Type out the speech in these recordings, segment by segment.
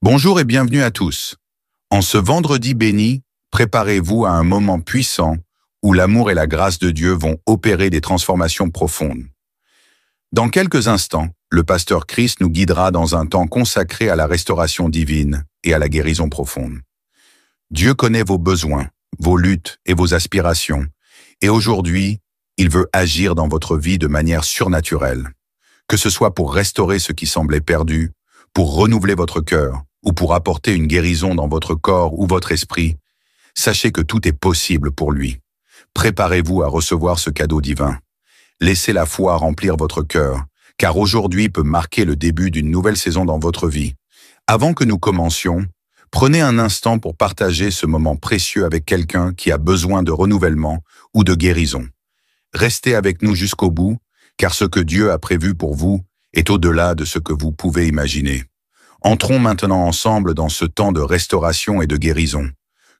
Bonjour et bienvenue à tous. En ce vendredi béni, préparez-vous à un moment puissant où l'amour et la grâce de Dieu vont opérer des transformations profondes. Dans quelques instants, le pasteur Chris nous guidera dans un temps consacré à la restauration divine et à la guérison profonde. Dieu connaît vos besoins, vos luttes et vos aspirations, et aujourd'hui, il veut agir dans votre vie de manière surnaturelle, que ce soit pour restaurer ce qui semblait perdu, pour renouveler votre cœur, ou pour apporter une guérison dans votre corps ou votre esprit. Sachez que tout est possible pour lui. Préparez-vous à recevoir ce cadeau divin. Laissez la foi remplir votre cœur, car aujourd'hui peut marquer le début d'une nouvelle saison dans votre vie. Avant que nous commencions, prenez un instant pour partager ce moment précieux avec quelqu'un qui a besoin de renouvellement ou de guérison. Restez avec nous jusqu'au bout, car ce que Dieu a prévu pour vous est au-delà de ce que vous pouvez imaginer. Entrons maintenant ensemble dans ce temps de restauration et de guérison.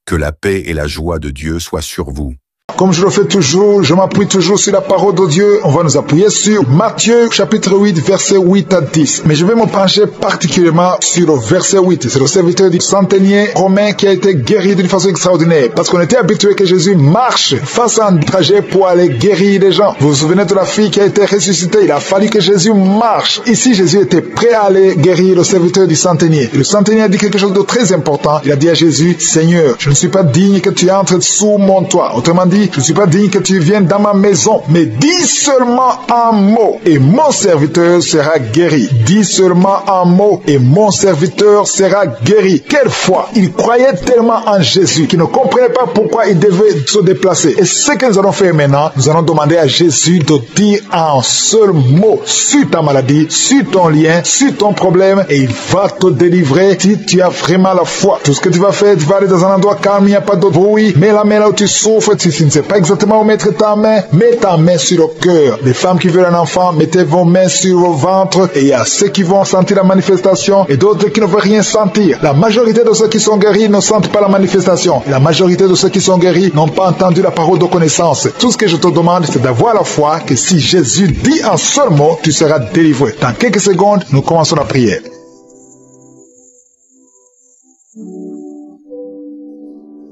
Que la paix et la joie de Dieu soient sur vous. Comme je le fais toujours, je m'appuie toujours sur la parole de Dieu. On va nous appuyer sur Matthieu chapitre 8, versets 8 à 10. Mais je vais me pencher particulièrement sur le verset 8. C'est le serviteur du centenier romain qui a été guéri d'une façon extraordinaire. Parce qu'on était habitué que Jésus marche, fasse un trajet pour aller guérir les gens. Vous vous souvenez de la fille qui a été ressuscitée? Il a fallu que Jésus marche. Ici, Jésus était prêt à aller guérir le serviteur du centenier. Et le centenier a dit quelque chose de très important. Il a dit à Jésus, Seigneur, je ne suis pas digne que tu entres sous mon toit. Autrement dit, je ne suis pas digne que tu viennes dans ma maison, mais dis seulement un mot et mon serviteur sera guéri. Dis seulement un mot et mon serviteur sera guéri. Quelle foi! Il croyait tellement en Jésus qu'il ne comprenait pas pourquoi il devait se déplacer. Et ce que nous allons faire maintenant, nous allons demander à Jésus de dire un seul mot sur ta maladie, sur ton lien, sur ton problème, et il va te délivrer si tu as vraiment la foi. Tout ce que tu vas faire, tu vas aller dans un endroit calme, il n'y a pas de bruit, mets la main là où tu souffres, tu ne sais pas exactement où mettre ta main, mets ta main sur le cœur. Les femmes qui veulent un enfant, mettez vos mains sur vos ventres, et il y a ceux qui vont sentir la manifestation et d'autres qui ne veulent rien sentir. La majorité de ceux qui sont guéris ne sentent pas la manifestation. La majorité de ceux qui sont guéris n'ont pas entendu la parole de connaissance. Tout ce que je te demande, c'est d'avoir la foi que si Jésus dit un seul mot, tu seras délivré. Dans quelques secondes, nous commençons la prière.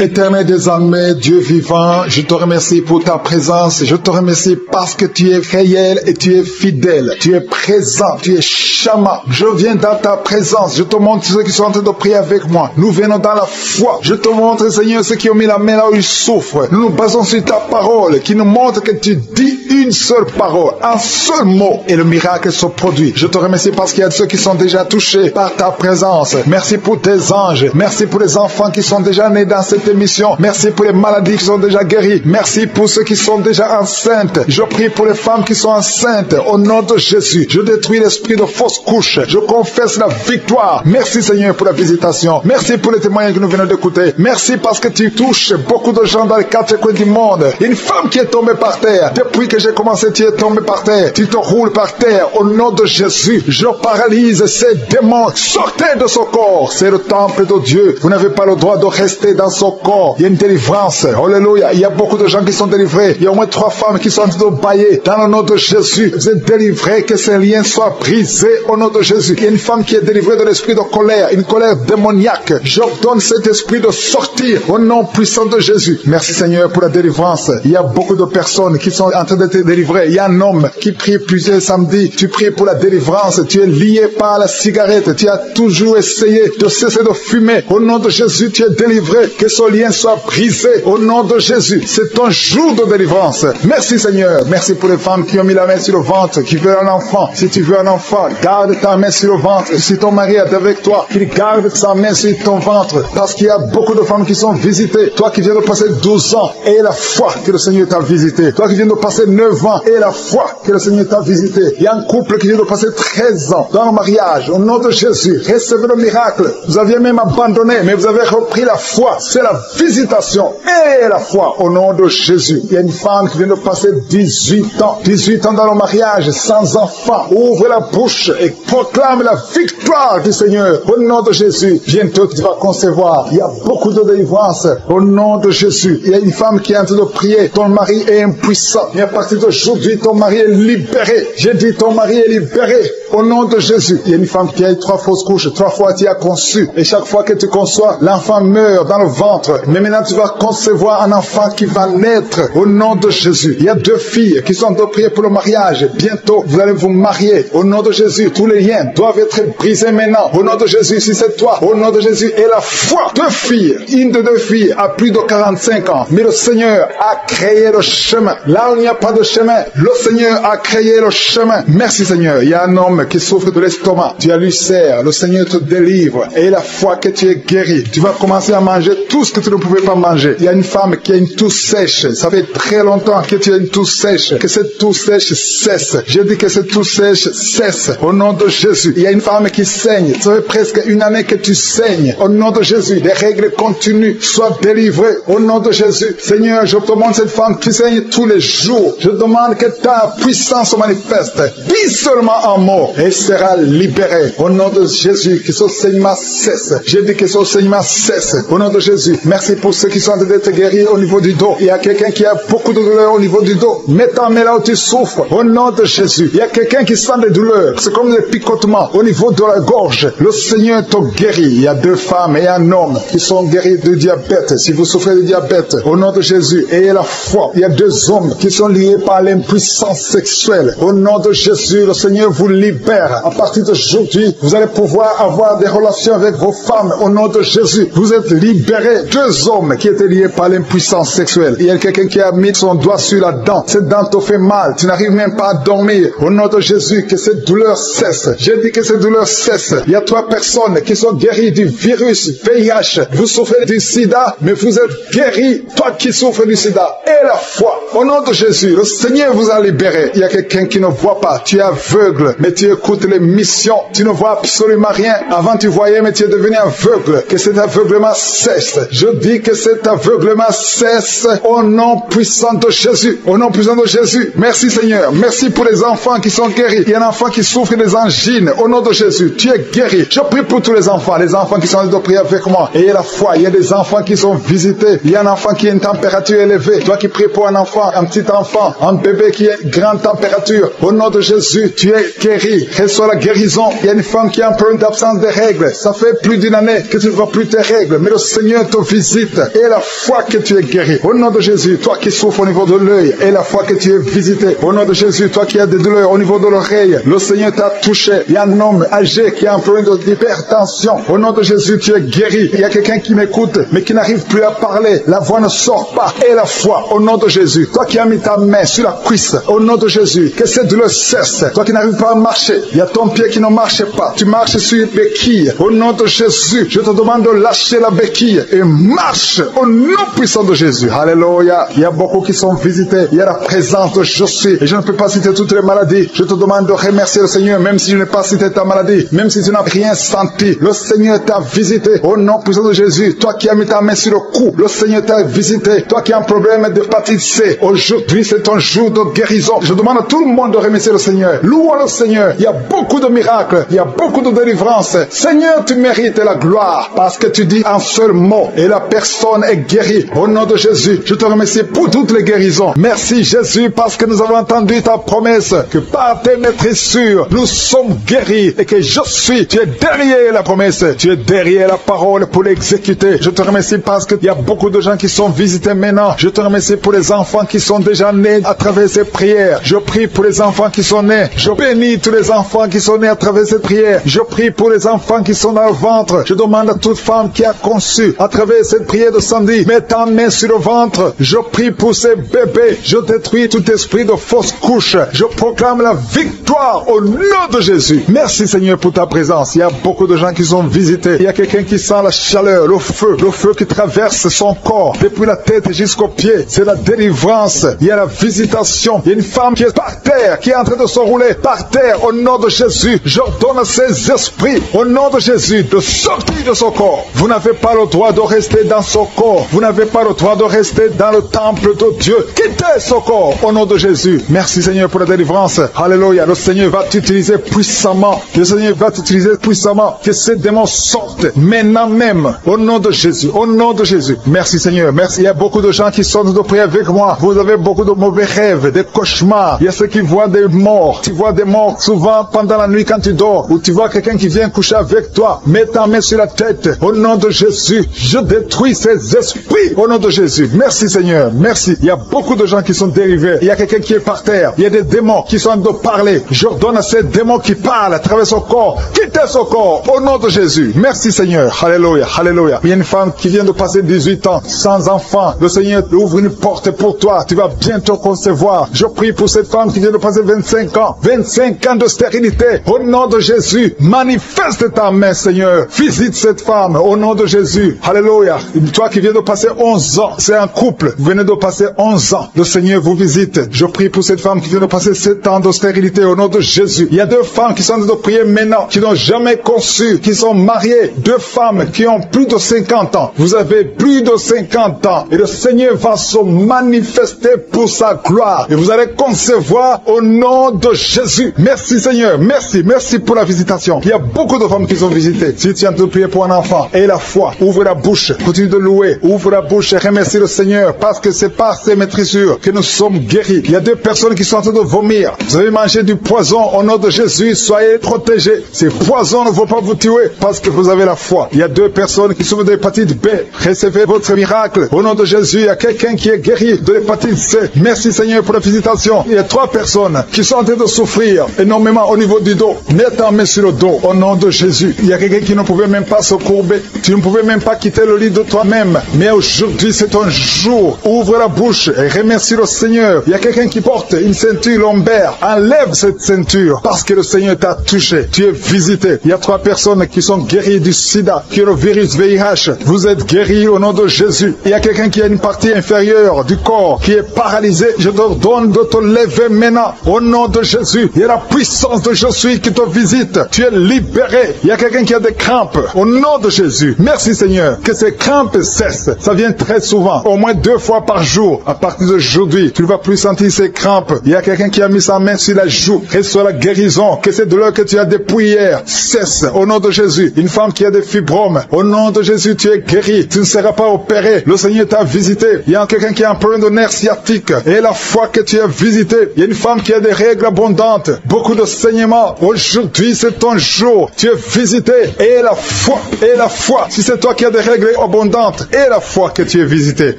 Éternel des armées, Dieu vivant, je te remercie pour ta présence. Je te remercie parce que tu es réel et tu es fidèle. Tu es présent, tu es Shama. Je viens dans ta présence. Je te montre ceux qui sont en train de prier avec moi. Nous venons dans la foi. Je te montre, Seigneur, ceux qui ont mis la main là où ils souffrent. Nous nous basons sur ta parole qui nous montre que tu dis une seule parole, un seul mot et le miracle se produit. Je te remercie parce qu'il y a ceux qui sont déjà touchés par ta présence. Merci pour tes anges. Merci pour les enfants qui sont déjà nés dans cette émission. Merci pour les maladies qui sont déjà guéries. Merci pour ceux qui sont déjà enceintes. Je prie pour les femmes qui sont enceintes. Au nom de Jésus, je détruis l'esprit de fausse couche. Je confesse la victoire. Merci Seigneur pour la visitation. Merci pour les témoignages que nous venons d'écouter. Merci parce que tu touches beaucoup de gens dans les quatre coins du monde. Une femme qui est tombée par terre. Depuis que j'ai commencé, tu es tombé par terre. Tu te roules par terre. Au nom de Jésus, je paralyse ces démons. Sortez de ce corps. C'est le temple de Dieu. Vous n'avez pas le droit de rester dans ce corps. Il y a une délivrance. Alléluia. Il y a beaucoup de gens qui sont délivrés. Il y a au moins 3 femmes qui sont en train de bailler. Dans le nom de Jésus, vous êtes délivrés. Que ces liens soient brisés au nom de Jésus. Il y a une femme qui est délivrée de l'esprit de colère, une colère démoniaque. J'ordonne cet esprit de sortir au nom puissant de Jésus. Merci Seigneur pour la délivrance. Il y a beaucoup de personnes qui sont en train d'être délivrées. Il y a un homme qui prie plusieurs samedis. Tu pries pour la délivrance. Tu es lié par la cigarette. Tu as toujours essayé de cesser de fumer. Au nom de Jésus, tu es délivré. Que ce lien soit brisé au nom de Jésus. C'est ton jour de délivrance. Merci Seigneur. Merci pour les femmes qui ont mis la main sur le ventre, qui veulent un enfant. Si tu veux un enfant, garde ta main sur le ventre. Si ton mari est avec toi, qu'il garde sa main sur ton ventre. Parce qu'il y a beaucoup de femmes qui sont visitées. Toi qui viens de passer 12 ans, et la foi que le Seigneur t'a visité. Toi qui viens de passer 9 ans, et la foi que le Seigneur t'a visité. Il y a un couple qui vient de passer 13 ans dans le mariage. Au nom de Jésus, recevez le miracle. Vous aviez même abandonné, mais vous avez repris la foi. C'est la la visitation et la foi au nom de Jésus. Il y a une femme qui vient de passer 18 ans dans le mariage, sans enfant. Ouvre la bouche et proclame la victoire du Seigneur. Au nom de Jésus, bientôt tu vas concevoir. Il y a beaucoup de délivrance au nom de Jésus. Il y a une femme qui est en train de prier. Ton mari est impuissant. Et à partir d'aujourd'hui, ton mari est libéré. J'ai dit ton mari est libéré. Au nom de Jésus. Il y a une femme qui a eu 3 fausses couches. 3 fois tu as conçu. Et chaque fois que tu conçois, l'enfant meurt dans le ventre. Mais maintenant tu vas concevoir un enfant qui va naître. Au nom de Jésus. Il y a 2 filles qui sont en train de prier pour le mariage. Bientôt, vous allez vous marier. Au nom de Jésus, tous les liens doivent être brisés maintenant. Au nom de Jésus, si c'est toi, au nom de Jésus, et la foi. 2 filles, une de 2 filles a plus de 45 ans. Mais le Seigneur a créé le chemin. Là où il n'y a pas de chemin, le Seigneur a créé le chemin. Merci Seigneur. Il y a un homme qui souffre de l'estomac. Tu as l'ulcère. Le Seigneur te délivre. Et la foi que tu es guéri. Tu vas commencer à manger tout ce que tu ne pouvais pas manger. Il y a une femme qui a une toux sèche. Ça fait très longtemps que tu as une toux sèche. Que cette toux sèche cesse. Je dis que cette toux sèche cesse. Au nom de Jésus. Il y a une femme qui saigne. Ça fait presque 1 année que tu saignes. Au nom de Jésus. Des règles continues. Sois délivré. Au nom de Jésus. Seigneur, je te demande cette femme qui saigne tous les jours. Je demande que ta puissance se manifeste. Dis seulement un mot et sera libéré. Au nom de Jésus, que ce saignement cesse. Je dis que ce saignement cesse. Au nom de Jésus. Merci pour ceux qui sont en train d'être guéris au niveau du dos. Il y a quelqu'un qui a beaucoup de douleurs au niveau du dos. Mets ta main là où tu souffres. Au nom de Jésus. Il y a quelqu'un qui sent des douleurs. C'est comme des picotements au niveau de la gorge. Le Seigneur te guérit. Il y a 2 femmes et un homme qui sont guéris du diabète. Si vous souffrez de diabète, au nom de Jésus, ayez la foi. Il y a 2 hommes qui sont liés par l'impuissance sexuelle. Au nom de Jésus, le Seigneur vous libère. À partir d'aujourd'hui, vous allez pouvoir avoir des relations avec vos femmes. Au nom de Jésus, vous êtes libérés. 2 hommes qui étaient liés par l'impuissance sexuelle. Il y a quelqu'un qui a mis son doigt sur la dent. Cette dent te fait mal. Tu n'arrives même pas à dormir. Au nom de Jésus, que cette douleur cesse. J'ai dit que cette douleur cesse. Il y a 3 personnes qui sont guéries du virus VIH. Vous souffrez du sida, mais vous êtes guéris. Toi qui souffres du sida, et la foi. Au nom de Jésus, le Seigneur vous a libéré. Il y a quelqu'un qui ne voit pas. Tu es aveugle, mais tu écoutes les missions. Tu ne vois absolument rien. Avant tu voyais, mais tu es devenu aveugle. Que cet aveuglement cesse. Je dis que cet aveuglement cesse au nom puissant de Jésus. Au nom puissant de Jésus. Merci Seigneur. Merci pour les enfants qui sont guéris. Il y a un enfant qui souffre des angines. Au nom de Jésus, tu es guéri. Je prie pour tous les enfants qui sont en train de prier avec moi. Ayez la foi. Il y a des enfants qui sont visités. Il y a un enfant qui a une température élevée. Toi qui pries pour un enfant, un petit enfant, un bébé qui a une grande température. Au nom de Jésus, tu es guéri. Reçois la guérison. Il y a une femme qui a un problème d'absence de règles. Ça fait plus d'1 année que tu ne vois plus tes règles. Mais le Seigneur te visite. Et la foi que tu es guéri. Au nom de Jésus, toi qui souffres au niveau de l'œil. Et la foi que tu es visité. Au nom de Jésus, toi qui as des douleurs au niveau de l'oreille. Le Seigneur t'a touché. Il y a un homme âgé qui a un problème d'hypertension. Au nom de Jésus, tu es guéri. Il y a quelqu'un qui m'écoute, mais qui n'arrive plus à parler. La voix ne sort pas. Et la foi, au nom de Jésus. Toi qui as mis ta main sur la cuisse, au nom de Jésus, que cette douleur cesse. Toi qui n'arrives pas à marcher, il y a ton pied qui ne marche pas. Tu marches sur une béquille. Au nom de Jésus, je te demande de lâcher la béquille et marche au nom puissant de Jésus. Alléluia. Il y a beaucoup qui sont visités. Il y a la présence de je suis. Et je ne peux pas citer toutes les maladies. Je te demande de remercier le Seigneur, même si je n'ai pas cité ta maladie, même si tu n'as rien senti. Le Seigneur t'a visité. Au nom puissant de Jésus, toi qui as mis ta main sur le cou, le Seigneur t'a visité. Toi qui as un problème d'hépatite C, aujourd'hui c'est ton jour de guérison. Je demande à tout le monde de remercier le Seigneur. Louons le Seigneur. Il y a beaucoup de miracles, il y a beaucoup de délivrances. Seigneur, tu mérites la gloire parce que tu dis un seul mot et la personne est guérie. Au nom de Jésus, je te remercie pour toutes les guérisons. Merci Jésus parce que nous avons entendu ta promesse que par tes maîtrisures, nous sommes guéris et que je suis. Tu es derrière la promesse, tu es derrière la parole pour l'exécuter. Je te remercie parce qu'il y a beaucoup de gens qui sont visités maintenant. Je te remercie pour les enfants qui sont déjà nés à travers ces prières. Je prie pour les enfants qui sont nés. Je bénis tous les enfants qui sont nés à travers ces prières. Je prie pour les enfants qui sont dans le ventre. Je demande à toute femme qui a conçu à travers cette prière de samedi, mets ta main sur le ventre. Je prie pour ces bébés. Je détruis tout esprit de fausse couche. Je proclame la victoire au nom de Jésus. Merci Seigneur pour ta présence. Il y a beaucoup de gens qui sont visités. Il y a quelqu'un qui sent la chaleur, le feu qui traverse son corps depuis la tête jusqu'aux pieds. C'est la délivrance. Il y a la visitation. Il y a une femme qui est par terre, qui est en train de se rouler par terre. Au nom de Jésus, j'ordonne à ces esprits, au nom de Jésus, de sortir de son corps. Vous n'avez pas le droit de rester rester dans son corps. Vous n'avez pas le droit de rester dans le temple de Dieu. Quittez son corps au nom de Jésus. Merci Seigneur pour la délivrance. Alléluia. Le Seigneur va t'utiliser puissamment. Le Seigneur va t'utiliser puissamment. Que ces démons sortent maintenant même au nom de Jésus. Au nom de Jésus. Merci Seigneur. Merci. Il y a beaucoup de gens qui sont en train de prier avec moi. Vous avez beaucoup de mauvais rêves, des cauchemars. Il y a ceux qui voient des morts. Tu vois des morts souvent pendant la nuit quand tu dors. Ou tu vois quelqu'un qui vient coucher avec toi. Mets ta main sur la tête. Au nom de Jésus. Je détruis ces esprits. Au nom de Jésus. Merci Seigneur. Merci. Il y a beaucoup de gens qui sont dérivés. Il y a quelqu'un qui est par terre. Il y a des démons qui sont en train de parler. J'ordonne à ces démons qui parlent à travers son corps. Quittez son corps. Au nom de Jésus. Merci Seigneur. Alléluia. Alléluia. Il y a une femme qui vient de passer 18 ans sans enfant. Le Seigneur ouvre une porte pour toi. Tu vas bientôt concevoir. Je prie pour cette femme qui vient de passer 25 ans. 25 ans de stérilité. Au nom de Jésus. Manifeste ta main Seigneur. Visite cette femme. Au nom de Jésus. Alléluia. Toi qui viens de passer 11 ans. C'est un couple. Vous venez de passer 11 ans. Le Seigneur vous visite. Je prie pour cette femme qui vient de passer 7 ans de stérilité. Au nom de Jésus. Il y a 2 femmes qui sont en train de prier maintenant. Qui n'ont jamais conçu. Qui sont mariées. 2 femmes qui ont plus de 50 ans. Vous avez plus de 50 ans. Et le Seigneur va se manifester pour sa gloire. Et vous allez concevoir au nom de Jésus. Merci Seigneur. Merci. Merci pour la visitation. Il y a beaucoup de femmes qui sont visitées. Si tu es en train de prier pour un enfant, aie la foi. Ouvre la bouche. Continue de louer. Ouvre la bouche et remercie le Seigneur. Parce que c'est par ces maîtrisures que nous sommes guéris. Il y a 2 personnes qui sont en train de vomir. Vous avez mangé du poison. Au nom de Jésus, soyez protégés. Ces poisons ne vont pas vous tuer parce que vous avez la foi. Il y a 2 personnes qui souffrent de l'hépatite B. Recevez votre miracle. Au nom de Jésus, il y a quelqu'un qui est guéri de l'hépatite C. Merci Seigneur pour la visitation. Il y a 3 personnes qui sont en train de souffrir énormément au niveau du dos. Mets ta main sur le dos au nom de Jésus. Il y a quelqu'un qui ne pouvait même pas se courber. Tu ne pouvais même pas quitter le lit de toi-même. Mais aujourd'hui, c'est ton jour. Ouvre la bouche et remercie le Seigneur. Il y a quelqu'un qui porte une ceinture lombaire. Enlève cette ceinture parce que le Seigneur t'a touché. Tu es visité. Il y a 3 personnes qui sont guéries du sida, qui ont le virus VIH. Vous êtes guéris au nom de Jésus. Il y a quelqu'un qui a une partie inférieure du corps qui est paralysée. Je te donne de te lever maintenant au nom de Jésus. Il y a la puissance de Jésus qui te visite. Tu es libéré. Il y a quelqu'un qui a des crampes au nom de Jésus. Merci Seigneur. Que ces crampes cessent. Ça vient très souvent, au moins 2 fois par jour. À partir d'aujourd'hui, tu ne vas plus sentir ces crampes. Il y a quelqu'un qui a mis sa main sur la joue. Reçois la guérison. Que ces douleurs que tu as depuis hier cessent au nom de Jésus. Une femme qui a des fibromes. Au nom de Jésus, tu es guéri. Tu ne seras pas opéré. Le Seigneur t'a visité. Il y a quelqu'un qui a un problème de nerf sciatique. Et la fois que tu es visité, il y a une femme qui a des règles abondantes. Beaucoup de saignements. Aujourd'hui, c'est ton jour. Tu es visité. Et la foi. Et la foi. Si c'est toi qui as des règles abondantes. Et la foi que tu es visité.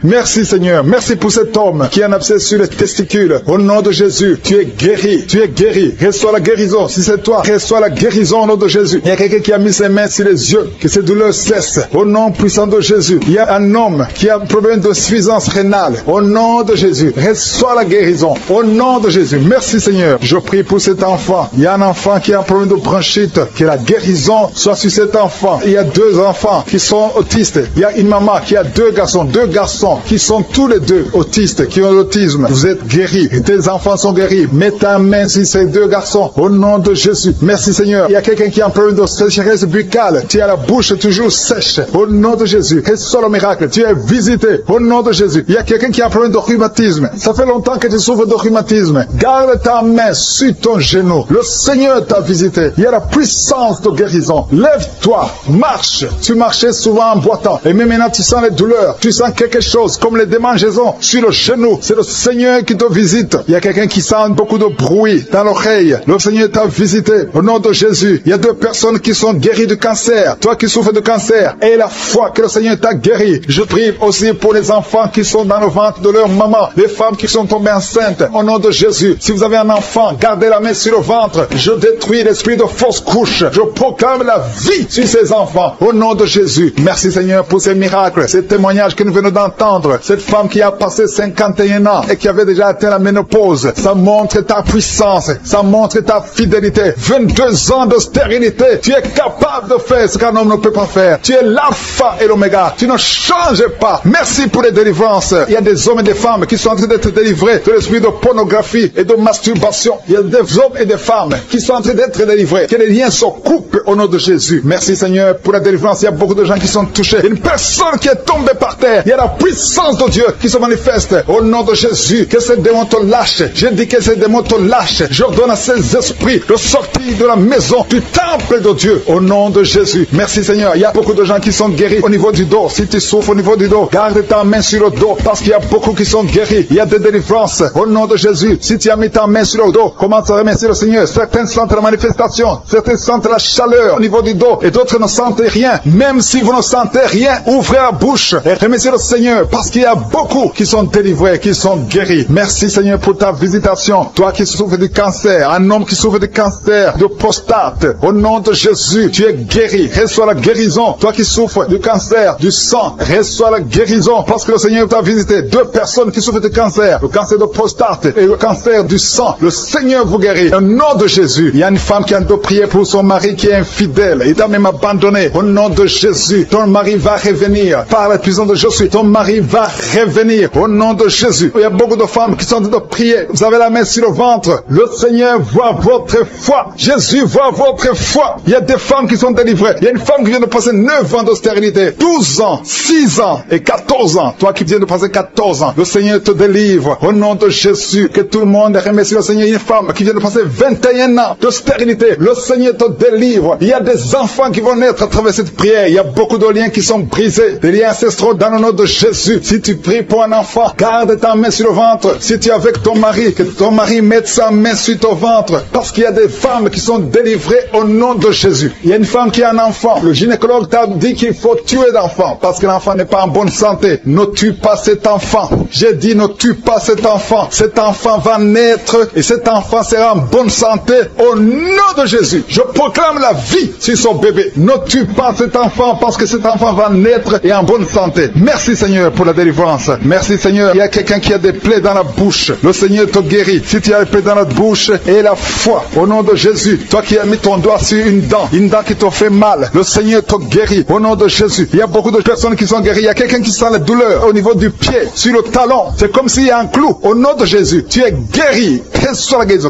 Merci Seigneur. Merci pour cet homme qui a un abcès sur les testicules. Au nom de Jésus, tu es guéri. Tu es guéri. Reçois la guérison. Si c'est toi, reçois la guérison au nom de Jésus. Il y a quelqu'un qui a mis ses mains sur les yeux. Que ces douleurs cessent. Au nom puissant de Jésus. Il y a un homme qui a un problème d'insuffisance rénale. Au nom de Jésus. Reçois la guérison. Au nom de Jésus. Merci Seigneur. Je prie pour cet enfant. Il y a un enfant qui a un problème de bronchite. Que la guérison soit sur cet enfant. Il y a 2 enfants qui sont autistes. Il y a une maman qui a 2 garçons. 2 garçons qui sont tous les 2 autistes, qui ont l'autisme. Vous êtes guéris. Tes enfants sont guéris. Mets ta main sur ces 2 garçons. Au nom de Jésus. Merci Seigneur. Il y a quelqu'un qui a un problème de sécheresse buccale. Tu as la bouche toujours sèche. Au nom de Jésus. Reçois le miracle. Tu es visité. Au nom de Jésus. Il y a quelqu'un qui a un problème de rhumatisme. Ça fait longtemps que tu souffres de rhumatisme. Garde ta main sur ton genou. Le Seigneur t'a visité. Il y a la puissance de guérison. Lève-toi. Marche. Tu marchais souvent en boitant. Et même maintenant tu sens les douleurs. Tu sens quelque chose comme les démangeaisons sur le genou. C'est le Seigneur qui te visite. Il y a quelqu'un qui sent beaucoup de bruit dans l'oreille. Le Seigneur t'a visité. Au nom de Jésus. Il y a 2 personnes qui sont guéries du cancer. Toi qui souffres de cancer. Et la foi que le Seigneur t'a guéri. Je prie aussi pour les enfants qui sont dans le ventre de leur maman. Les femmes qui sont tombées enceintes. Au nom de Jésus. Si vous avez un enfant, gardez la main sur le ventre. Je détruis l'esprit de fausse couche. Je proclame la vie sur ces enfants. Au nom de Jésus. Merci Seigneur pour ces miracles. Ces témoignages que nous venons d'entendre. Cette femme qui a passé 51 ans et qui avait déjà atteint la ménopause. Ça montre ta puissance. Ça montre ta fidélité. 22 ans de stérilité. Tu es capable de faire ce qu'un homme ne peut pas faire. Tu es l'alpha et l'oméga. Tu ne changes pas. Merci pour les délivrances. Il y a des hommes et des femmes qui sont en train d'être délivrés de l'esprit de pornographie et de masturbation. Il y a des hommes et des femmes qui sont en train d'être délivrés. Que les liens se coupent au nom de Jésus. Merci Seigneur pour la délivrance. Il y a beaucoup de gens qui sont touchés. Une une personne qui est tombée par terre, il y a la puissance de Dieu qui se manifeste. Au nom de Jésus, que ces démons te lâchent. Je dis que ces démons te lâchent. J'ordonne à ces esprits de sortir de la maison, du temple de Dieu. Au nom de Jésus. Merci Seigneur. Il y a beaucoup de gens qui sont guéris au niveau du dos. Si tu souffres au niveau du dos, garde ta main sur le dos parce qu'il y a beaucoup qui sont guéris. Il y a des délivrances. Au nom de Jésus. Si tu as mis ta main sur le dos, commence à remercier le Seigneur. Certains sentent la manifestation. Certains sentent la chaleur au niveau du dos et d'autres ne sentent rien. Même si vous ne sentez rien, ouvrez la bouche et remerciez le Seigneur parce qu'il y a beaucoup qui sont délivrés, qui sont guéris. Merci Seigneur pour ta visitation. Toi qui souffres du cancer, un homme qui souffre du cancer de prostate, au nom de Jésus, tu es guéri. Reçois la guérison. Toi qui souffres du cancer du sang, reçois la guérison parce que le Seigneur t'a visité. 2 personnes qui souffrent du cancer, le cancer de prostate et le cancer du sang. Le Seigneur vous guérit. Au nom de Jésus, il y a une femme qui a de prier pour son mari qui est infidèle. Il t'a même abandonné. Au nom de Jésus, ton mari va revenir. Par la puissance de Jésus, ton mari va revenir. Au nom de Jésus. Il y a beaucoup de femmes qui sont en train de prier. Vous avez la main sur le ventre. Le Seigneur voit votre foi. Jésus voit votre foi. Il y a des femmes qui sont délivrées. Il y a une femme qui vient de passer 9 ans de stérilité, 12 ans, 6 ans et 14 ans. Toi qui viens de passer 14 ans, le Seigneur te délivre. Au nom de Jésus, que tout le monde remercie le Seigneur. Une femme qui vient de passer 21 ans de stérilité, le Seigneur te délivre. Il y a des enfants qui vont naître à travers cette prière. Il y a beaucoup de liens qui sont brisés, des liens ancestraux dans le nom de Jésus. Si tu pries pour un enfant, garde ta main sur le ventre. Si tu es avec ton mari, que ton mari mette sa main sur ton ventre, parce qu'il y a des femmes qui sont délivrées au nom de Jésus. Il y a une femme qui a un enfant. Le gynécologue t'a dit qu'il faut tuer l'enfant parce que l'enfant n'est pas en bonne santé. Ne tue pas cet enfant. J'ai dit ne tue pas cet enfant. Cet enfant va naître et cet enfant sera en bonne santé au nom de Jésus. Je proclame la vie sur son bébé. Ne tue pas cet enfant parce que cet enfant va naître et en bonne santé. Merci Seigneur pour la délivrance. Merci Seigneur. Il y a quelqu'un qui a des plaies dans la bouche. Le Seigneur te guérit. Si tu as des plaies dans la bouche et la foi au nom de Jésus. Toi qui as mis ton doigt sur une dent qui te fait mal, le Seigneur te guérit au nom de Jésus. Il y a beaucoup de personnes qui sont guéries. Il y a quelqu'un qui sent la douleur au niveau du pied, sur le talon. C'est comme s'il y a un clou. Au nom de Jésus, tu es guéri.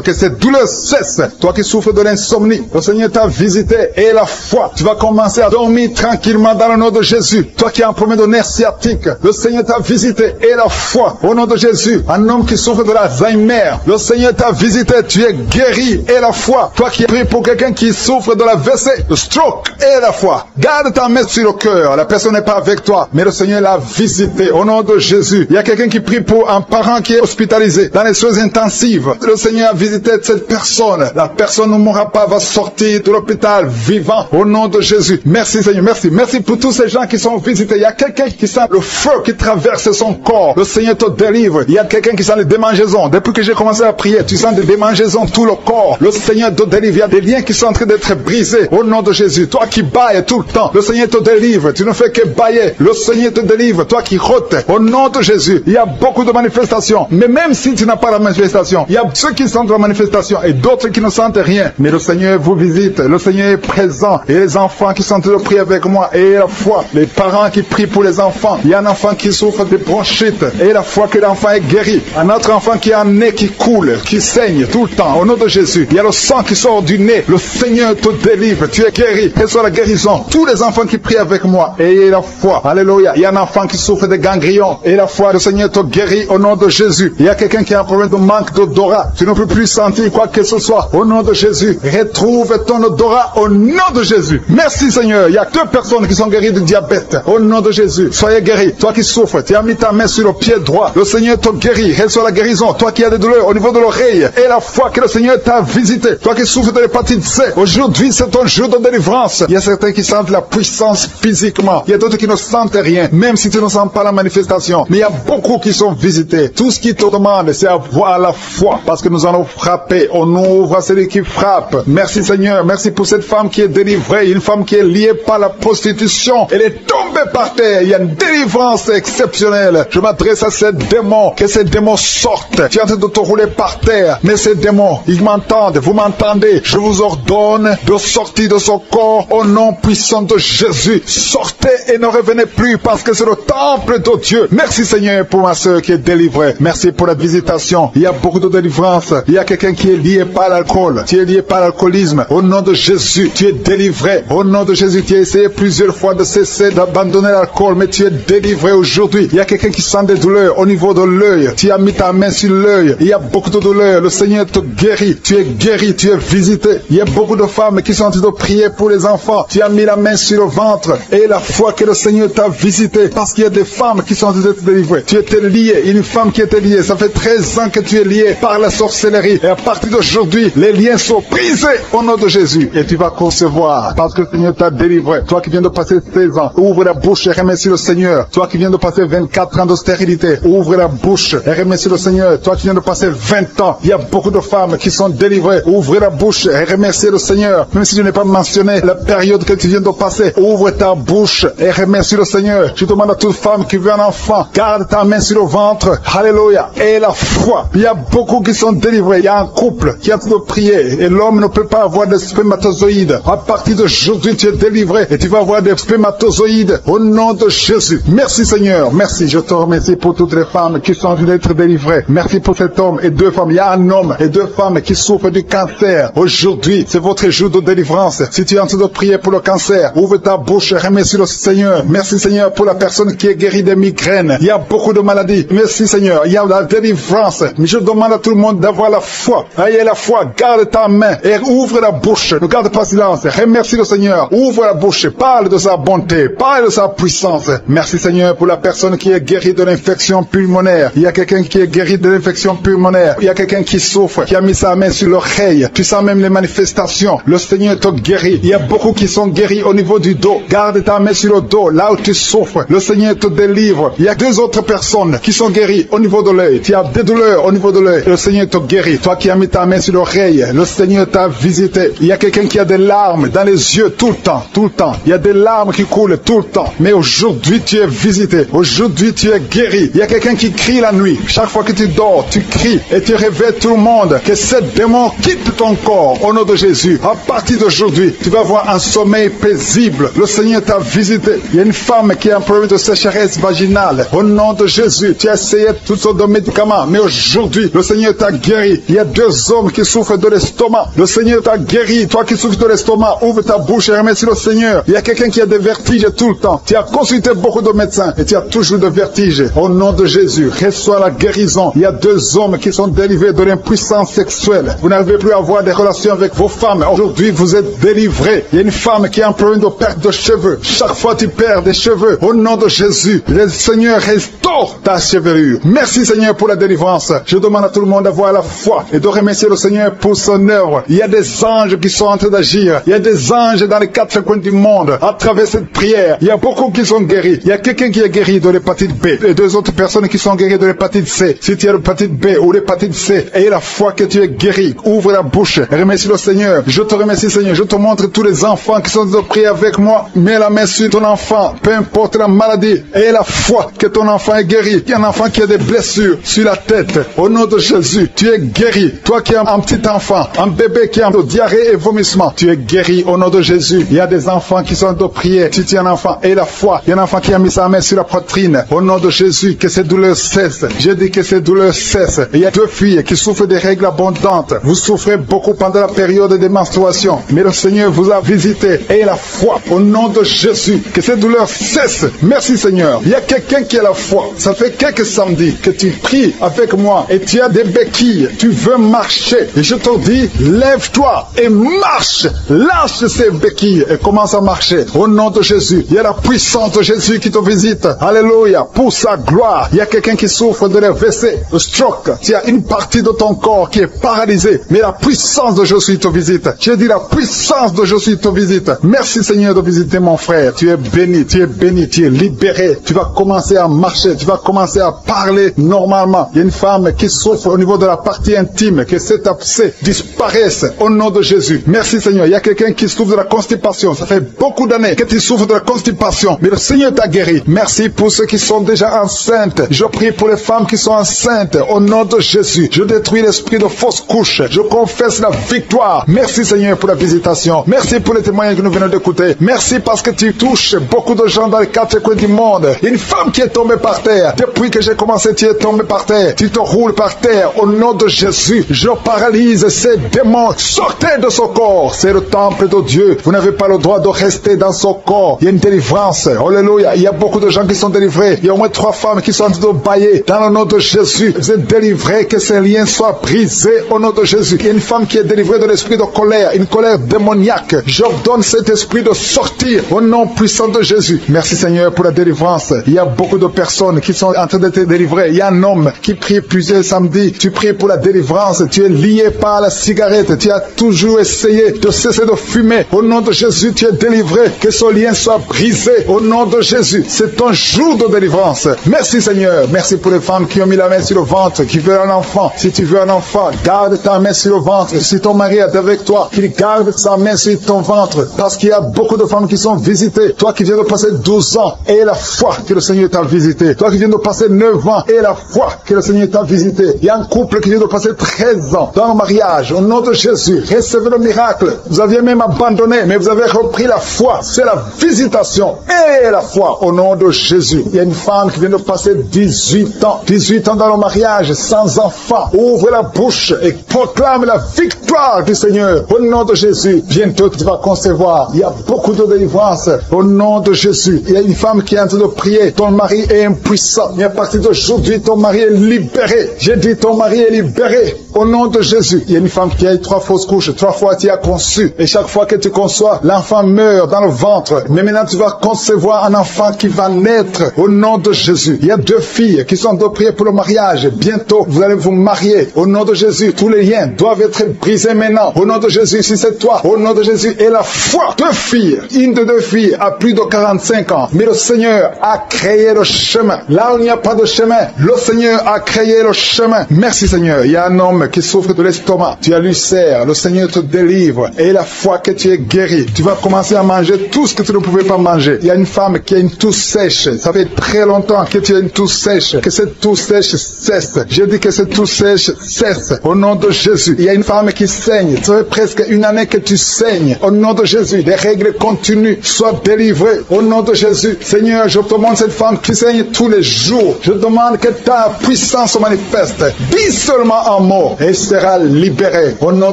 Que cette douleur cesse. Toi qui souffres de l'insomnie, le Seigneur t'a visité et la foi. Tu vas commencer à dormir tranquillement dans le nom de Jésus. Toi qui as un problème de nerf sciatique, le Seigneur t'a visité et la foi. Au nom de Jésus, un homme qui souffre de l'Alzheimer, le Seigneur t'a visité. Tu es guéri et la foi. Toi qui pries pour quelqu'un qui souffre de la WC, le stroke et la foi. Garde ta main sur le cœur. La personne n'est pas avec toi, mais le Seigneur l'a visité. Au nom de Jésus, il y a quelqu'un qui prie pour un parent qui est hospitalisé dans les soins intensives. Le Seigneur a visité cette personne. La personne ne mourra pas, va sortir de l'hôpital vivant. Au nom de Jésus. Merci Seigneur, merci. Merci pour tous ces gens qui sont visités. Il y a quelqu'un qui sent le feu qui traverse son corps. Le Seigneur te délivre. Il y a quelqu'un qui sent les démangeaisons. Depuis que j'ai commencé à prier, tu sens des démangeaisons tout le corps. Le Seigneur te délivre. Il y a des liens qui sont en train d'être brisés. Au nom de Jésus. Toi qui bailles tout le temps, le Seigneur te délivre. Tu ne fais que bailler. Le Seigneur te délivre. Toi qui rotes. Au nom de Jésus. Il y a beaucoup de manifestations. Mais même si tu n'as pas la manifestation, il y a ceux qui sentent la manifestation et d'autres qui ne sentent rien. Mais le Seigneur vous visite. Le Seigneur est présent. Et les enfants qui sont en train de prier avec moi. Et la foi. Les parents qui prient pour les enfants. Il y a un enfant qui souffre de bronchite. Et la foi que l'enfant est guéri. Un autre enfant qui a un nez qui coule, qui saigne tout le temps. Au nom de Jésus. Il y a le sang qui sort du nez. Le Seigneur te délivre. Tu es guéri. Reçois la guérison. Tous les enfants qui prient avec moi. Et la foi. Alléluia. Il y a un enfant qui souffre de ganglions. Et la foi. Le Seigneur te guérit au nom de Jésus. Il y a quelqu'un qui a un problème de manque d'odorat. Tu ne peux plus sentir quoi que ce soit. Au nom de Jésus. Retrouve ton odorat au nom de Jésus. Merci Seigneur. Il y a 2 personnes qui sont guéries du diabète. Au nom de Jésus. Soyez guéris. Toi qui souffres. Tu as mis ta main sur le pied droit. Le Seigneur te guérit. Reçois la guérison. Toi qui as des douleurs au niveau de l'oreille. Et la foi que le Seigneur t'a visité. Toi qui souffres de l'hépatite C. Aujourd'hui, c'est ton jour de délivrance. Il y a certains qui sentent la puissance physiquement. Il y a d'autres qui ne sentent rien. Même si tu ne sens pas la manifestation. Mais il y a beaucoup qui sont visités. Tout ce qui te demande, c'est avoir la foi. Parce que nous allons frapper. On ouvre à celui qui frappe. Merci Seigneur. Merci pour cette femme qui est délivrée. Une femme qui est liée par la prostitution. Elle est tombée par terre. Il y a une délivrance exceptionnelle. Je m'adresse à ces démons. Que ces démons sortent. Tu es en train de te rouler par terre. Mais ces démons, ils m'entendent. Vous m'entendez. Je vous ordonne de sortir de son corps au nom puissant de Jésus. Sortez et ne revenez plus parce que c'est le temple de Dieu. Merci Seigneur pour ma soeur qui est délivrée. Merci pour la visitation. Il y a beaucoup de délivrance. Il y a quelqu'un qui est lié par l'alcool. Tu es lié par l'alcoolisme. Au nom de Jésus, tu es délivré. Au nom de Jésus, tu as essayé plusieurs fois de cesser d'abandonner abandonné l'alcool, mais tu es délivré aujourd'hui. Il y a quelqu'un qui sent des douleurs au niveau de l'œil. Tu as mis ta main sur l'œil. Il y a beaucoup de douleurs. Le Seigneur te guérit. Tu es guéri, tu es visité. Il y a beaucoup de femmes qui sont en train de prier pour les enfants. Tu as mis la main sur le ventre et la foi que le Seigneur t'a visité, parce qu'il y a des femmes qui sont en train d'être délivrées. Tu étais lié. Une femme qui était liée. Ça fait 13 ans que tu es lié par la sorcellerie. Et à partir d'aujourd'hui, les liens sont brisés au nom de Jésus. Et tu vas concevoir parce que le Seigneur t'a délivré. Toi qui viens de passer 16 ans, ouvre la bouche et remercie le Seigneur. Toi qui viens de passer 24 ans de stérilité, ouvre la bouche et remercie le Seigneur. Toi qui viens de passer 20 ans, il y a beaucoup de femmes qui sont délivrées. Ouvre la bouche et remercie le Seigneur. Même si je n'ai pas mentionné la période que tu viens de passer, ouvre ta bouche et remercie le Seigneur. Je demande à toute femme qui veut un enfant, garde ta main sur le ventre. Alléluia. Et la foi. Il y a beaucoup qui sont délivrés. Il y a un couple qui est en train de prier et l'homme ne peut pas avoir de spermatozoïdes. À partir d'aujourd'hui, tu es délivré et tu vas avoir des spermatozoïdes au nom de Jésus. Merci Seigneur. Merci. Je te remercie pour toutes les femmes qui sont en train d'être délivrées. Merci pour cet homme et 2 femmes. Il y a un homme et 2 femmes qui souffrent du cancer. Aujourd'hui, c'est votre jour de délivrance. Si tu es en train de prier pour le cancer, ouvre ta bouche et remercie le Seigneur. Merci Seigneur pour la personne qui est guérie des migraines. Il y a beaucoup de maladies. Merci Seigneur. Il y a la délivrance. Mais je demande à tout le monde d'avoir la foi. Ayez la foi. Garde ta main et ouvre la bouche. Ne garde pas silence. Remercie le Seigneur. Ouvre la bouche. Parle de sa bonté. Parle de sa puissance. Merci Seigneur pour la personne qui est guérie de l'infection pulmonaire. Il y a quelqu'un qui est guéri de l'infection pulmonaire. Il y a quelqu'un qui souffre, qui a mis sa main sur l'oreille. Tu sens même les manifestations. Le Seigneur te guérit. Il y a beaucoup qui sont guéris au niveau du dos. Garde ta main sur le dos, là où tu souffres. Le Seigneur te délivre. Il y a 2 autres personnes qui sont guéries au niveau de l'œil. Tu as des douleurs au niveau de l'œil. Le Seigneur te guérit. Toi qui as mis ta main sur l'oreille, le Seigneur t'a visité. Il y a quelqu'un qui a des larmes dans les yeux tout le temps, tout le temps. Il y a des larmes qui coulent tout le temps. Mais aujourd'hui, tu es visité. Aujourd'hui, tu es guéri. Il y a quelqu'un qui crie la nuit. Chaque fois que tu dors, tu cries et tu réveilles tout le monde. Que ce démon quitte ton corps au nom de Jésus. À partir d'aujourd'hui, tu vas avoir un sommeil paisible. Le Seigneur t'a visité. Il y a une femme qui a un problème de sécheresse vaginale. Au nom de Jésus, tu as essayé toutes sortes de médicaments. Mais aujourd'hui, le Seigneur t'a guéri. Il y a 2 hommes qui souffrent de l'estomac. Le Seigneur t'a guéri. Toi qui souffres de l'estomac, ouvre ta bouche et remercie le Seigneur. Il y a quelqu'un qui a des vertiges tout le temps. Tu as consulté beaucoup de médecins et tu as toujours des vertiges. Au nom de Jésus, reçois la guérison. Il y a 2 hommes qui sont délivrés de l'impuissance sexuelle. Vous n'arrivez plus à avoir des relations avec vos femmes. Aujourd'hui, vous êtes délivrés. Il y a une femme qui a un problème de perte de cheveux. Chaque fois tu perds des cheveux. Au nom de Jésus, le Seigneur restaure ta chevelure. Merci Seigneur pour la délivrance. Je demande à tout le monde d'avoir la foi et de remercier le Seigneur pour son œuvre. Il y a des anges qui sont en train d'agir. Il y a des anges dans les 4 coins du monde. À travers cette prière, il y a beaucoup qui sont guéris. Il y a quelqu'un qui est guéri de l'hépatite B et 2 autres personnes qui sont guéries de l'hépatite C. Si tu as l'hépatite B ou l'hépatite C, aie la foi que tu es guéri. Ouvre la bouche et remercie le Seigneur. Je te remercie Seigneur. Je te montre tous les enfants qui sont de prier avec moi. Mets la main sur ton enfant, peu importe la maladie. Aie la foi que ton enfant est guéri. Il y a un enfant qui a des blessures sur la tête. Au nom de Jésus, tu es guéri. Toi qui as un petit enfant, un bébé qui a de diarrhée et vomissement, tu es guéri au nom de Jésus. Il y a des enfants qui sont de prier. Si tu es un enfant, aie la foi. Il y a un enfant qui a mis sa main sur la poitrine. Au nom de Jésus, que ces douleurs cessent. Je dis que ces douleurs cessent. Il y a 2 filles qui souffrent des règles abondantes. Vous souffrez beaucoup pendant la période de menstruation. Mais le Seigneur vous a visité. Ayez la foi au nom de Jésus. Que ces douleurs cessent. Merci Seigneur. Il y a quelqu'un qui a la foi. Ça fait quelques samedis que tu pries avec moi et tu as des béquilles. Tu veux marcher. Et je te dis, lève-toi et marche. Lâche ces béquilles et commence à marcher. Au nom de Jésus. Il y a la puissance de Jésus qui te visite. Alléluia. Pour sa gloire. Il y a quelqu'un qui souffre de l'AVC, de stroke. Tu as une partie de ton corps qui est paralysée. Mais la puissance de Jésus te visite. J'ai dit la puissance de Jésus te visite. Merci Seigneur de visiter mon frère. Tu es béni, tu es béni, tu es libéré. Tu vas commencer à marcher. Tu vas commencer à parler normalement. Il y a une femme qui souffre au niveau de la partie intime. Que cet abcès disparaisse au nom de Jésus. Merci Seigneur. Il y a quelqu'un qui souffre de la constipation. Ça fait beaucoup d'années que tu souffres de la constipation. Mais le Seigneur t'a guéri. Merci pour ceux qui sont déjà enceintes. Je prie pour les femmes qui sont enceintes. Au nom de Jésus. Je détruis l'esprit de fausse couche. Je confesse la victoire. Merci Seigneur pour la visitation. Merci pour les témoignages que nous venons d'écouter. Merci parce que tu touches beaucoup de gens dans les 4 coins du monde. Une femme qui est tombée par terre. Depuis que j'ai commencé, tu es tombée par terre. Tu te roules par terre. Au nom de Jésus, je paralyse ces démons. Sortez de son corps. C'est le temple de Dieu. Vous n'avez pas le droit de rester dans son corps. Il y a une délivrance délivrance. Alléluia. Il y a beaucoup de gens qui sont délivrés. Il y a au moins 3 femmes qui sont en train de bailler. Dans le nom de Jésus, vous êtes délivrés, que ces liens soient brisés au nom de Jésus. Il y a une femme qui est délivrée de l'esprit de colère, une colère démoniaque. J'ordonne cet esprit de sortir au nom puissant de Jésus. Merci Seigneur pour la délivrance. Il y a beaucoup de personnes qui sont en train d'être délivrées. Il y a un homme qui prie plusieurs samedis. Tu pries pour la délivrance. Tu es lié par la cigarette. Tu as toujours essayé de cesser de fumer. Au nom de Jésus, tu es délivré. Que ce lien soit brisé au nom de Jésus. C'est ton jour de délivrance. Merci Seigneur. Merci pour les femmes qui ont mis la main sur le ventre, qui veulent un enfant. Si tu veux un enfant, garde ta main sur le ventre. Si ton mari est avec toi, qu'il garde sa main sur ton ventre. Parce qu'il y a beaucoup de femmes qui sont visitées. Toi qui viens de passer 12 ans, et la foi que le Seigneur t'a visité. Toi qui viens de passer 9 ans, et la foi que le Seigneur t'a visité. Il y a un couple qui vient de passer 13 ans dans le mariage. Au nom de Jésus, recevez le miracle. Vous aviez même abandonné, mais vous avez repris la foi. C'est la visitation et la foi au nom de Jésus. Il y a une femme qui vient de passer 18 ans. 18 ans dans le mariage, sans enfant. Ouvre la bouche et proclame la victoire du Seigneur. Au nom de Jésus, bientôt tu vas concevoir. Il y a beaucoup de délivrance. Au nom de Jésus, il y a une femme qui est en train de prier. Ton mari est impuissant. Mais à partir d'aujourd'hui, ton mari est libéré. J'ai dit ton mari est libéré. Au nom de Jésus, il y a une femme qui a eu 3 fausses couches. 3 fois tu as conçu. Et chaque fois que tu conçois, l'enfant meurt dans le ventre. Mais maintenant tu vas concevoir un enfant qui va naître. Au nom de Jésus. Il y a 2 filles qui sont en train de prier pour le mariage. Bientôt, vous allez vous marier. Au nom de Jésus, tous les liens doivent être brisés maintenant. Au nom de Jésus, si c'est toi, au nom de Jésus, et la foi. 2 filles. Une de 2 filles a plus de 45 ans. Mais le Seigneur a créé le chemin. Là où il n'y a pas de chemin, le Seigneur a créé le chemin. Merci Seigneur. Il y a un homme qui souffre de l'estomac. Tu as l'ulcère. Le Seigneur te délivre. Et la foi que tu es guéri. Tu vas commencer à manger tout ce que tu ne pouvais pas manger. Il y a une femme qui a une toux sèche. Ça fait très longtemps que tu as une toux sèche. Que cette toux sèche cesse. Je dis que cette toux sèche cesse. Au nom de Jésus. Il y a une femme qui saigne. Ça fait presque 1 année que tu saignes. Au nom de Jésus. Des règles continues. Sois délivré. Au nom de Jésus. Seigneur, je te demande cette femme qui saigne tous les jours. Je demande que ta puissance se manifeste. Dis seulement un mot et sera libéré. Au nom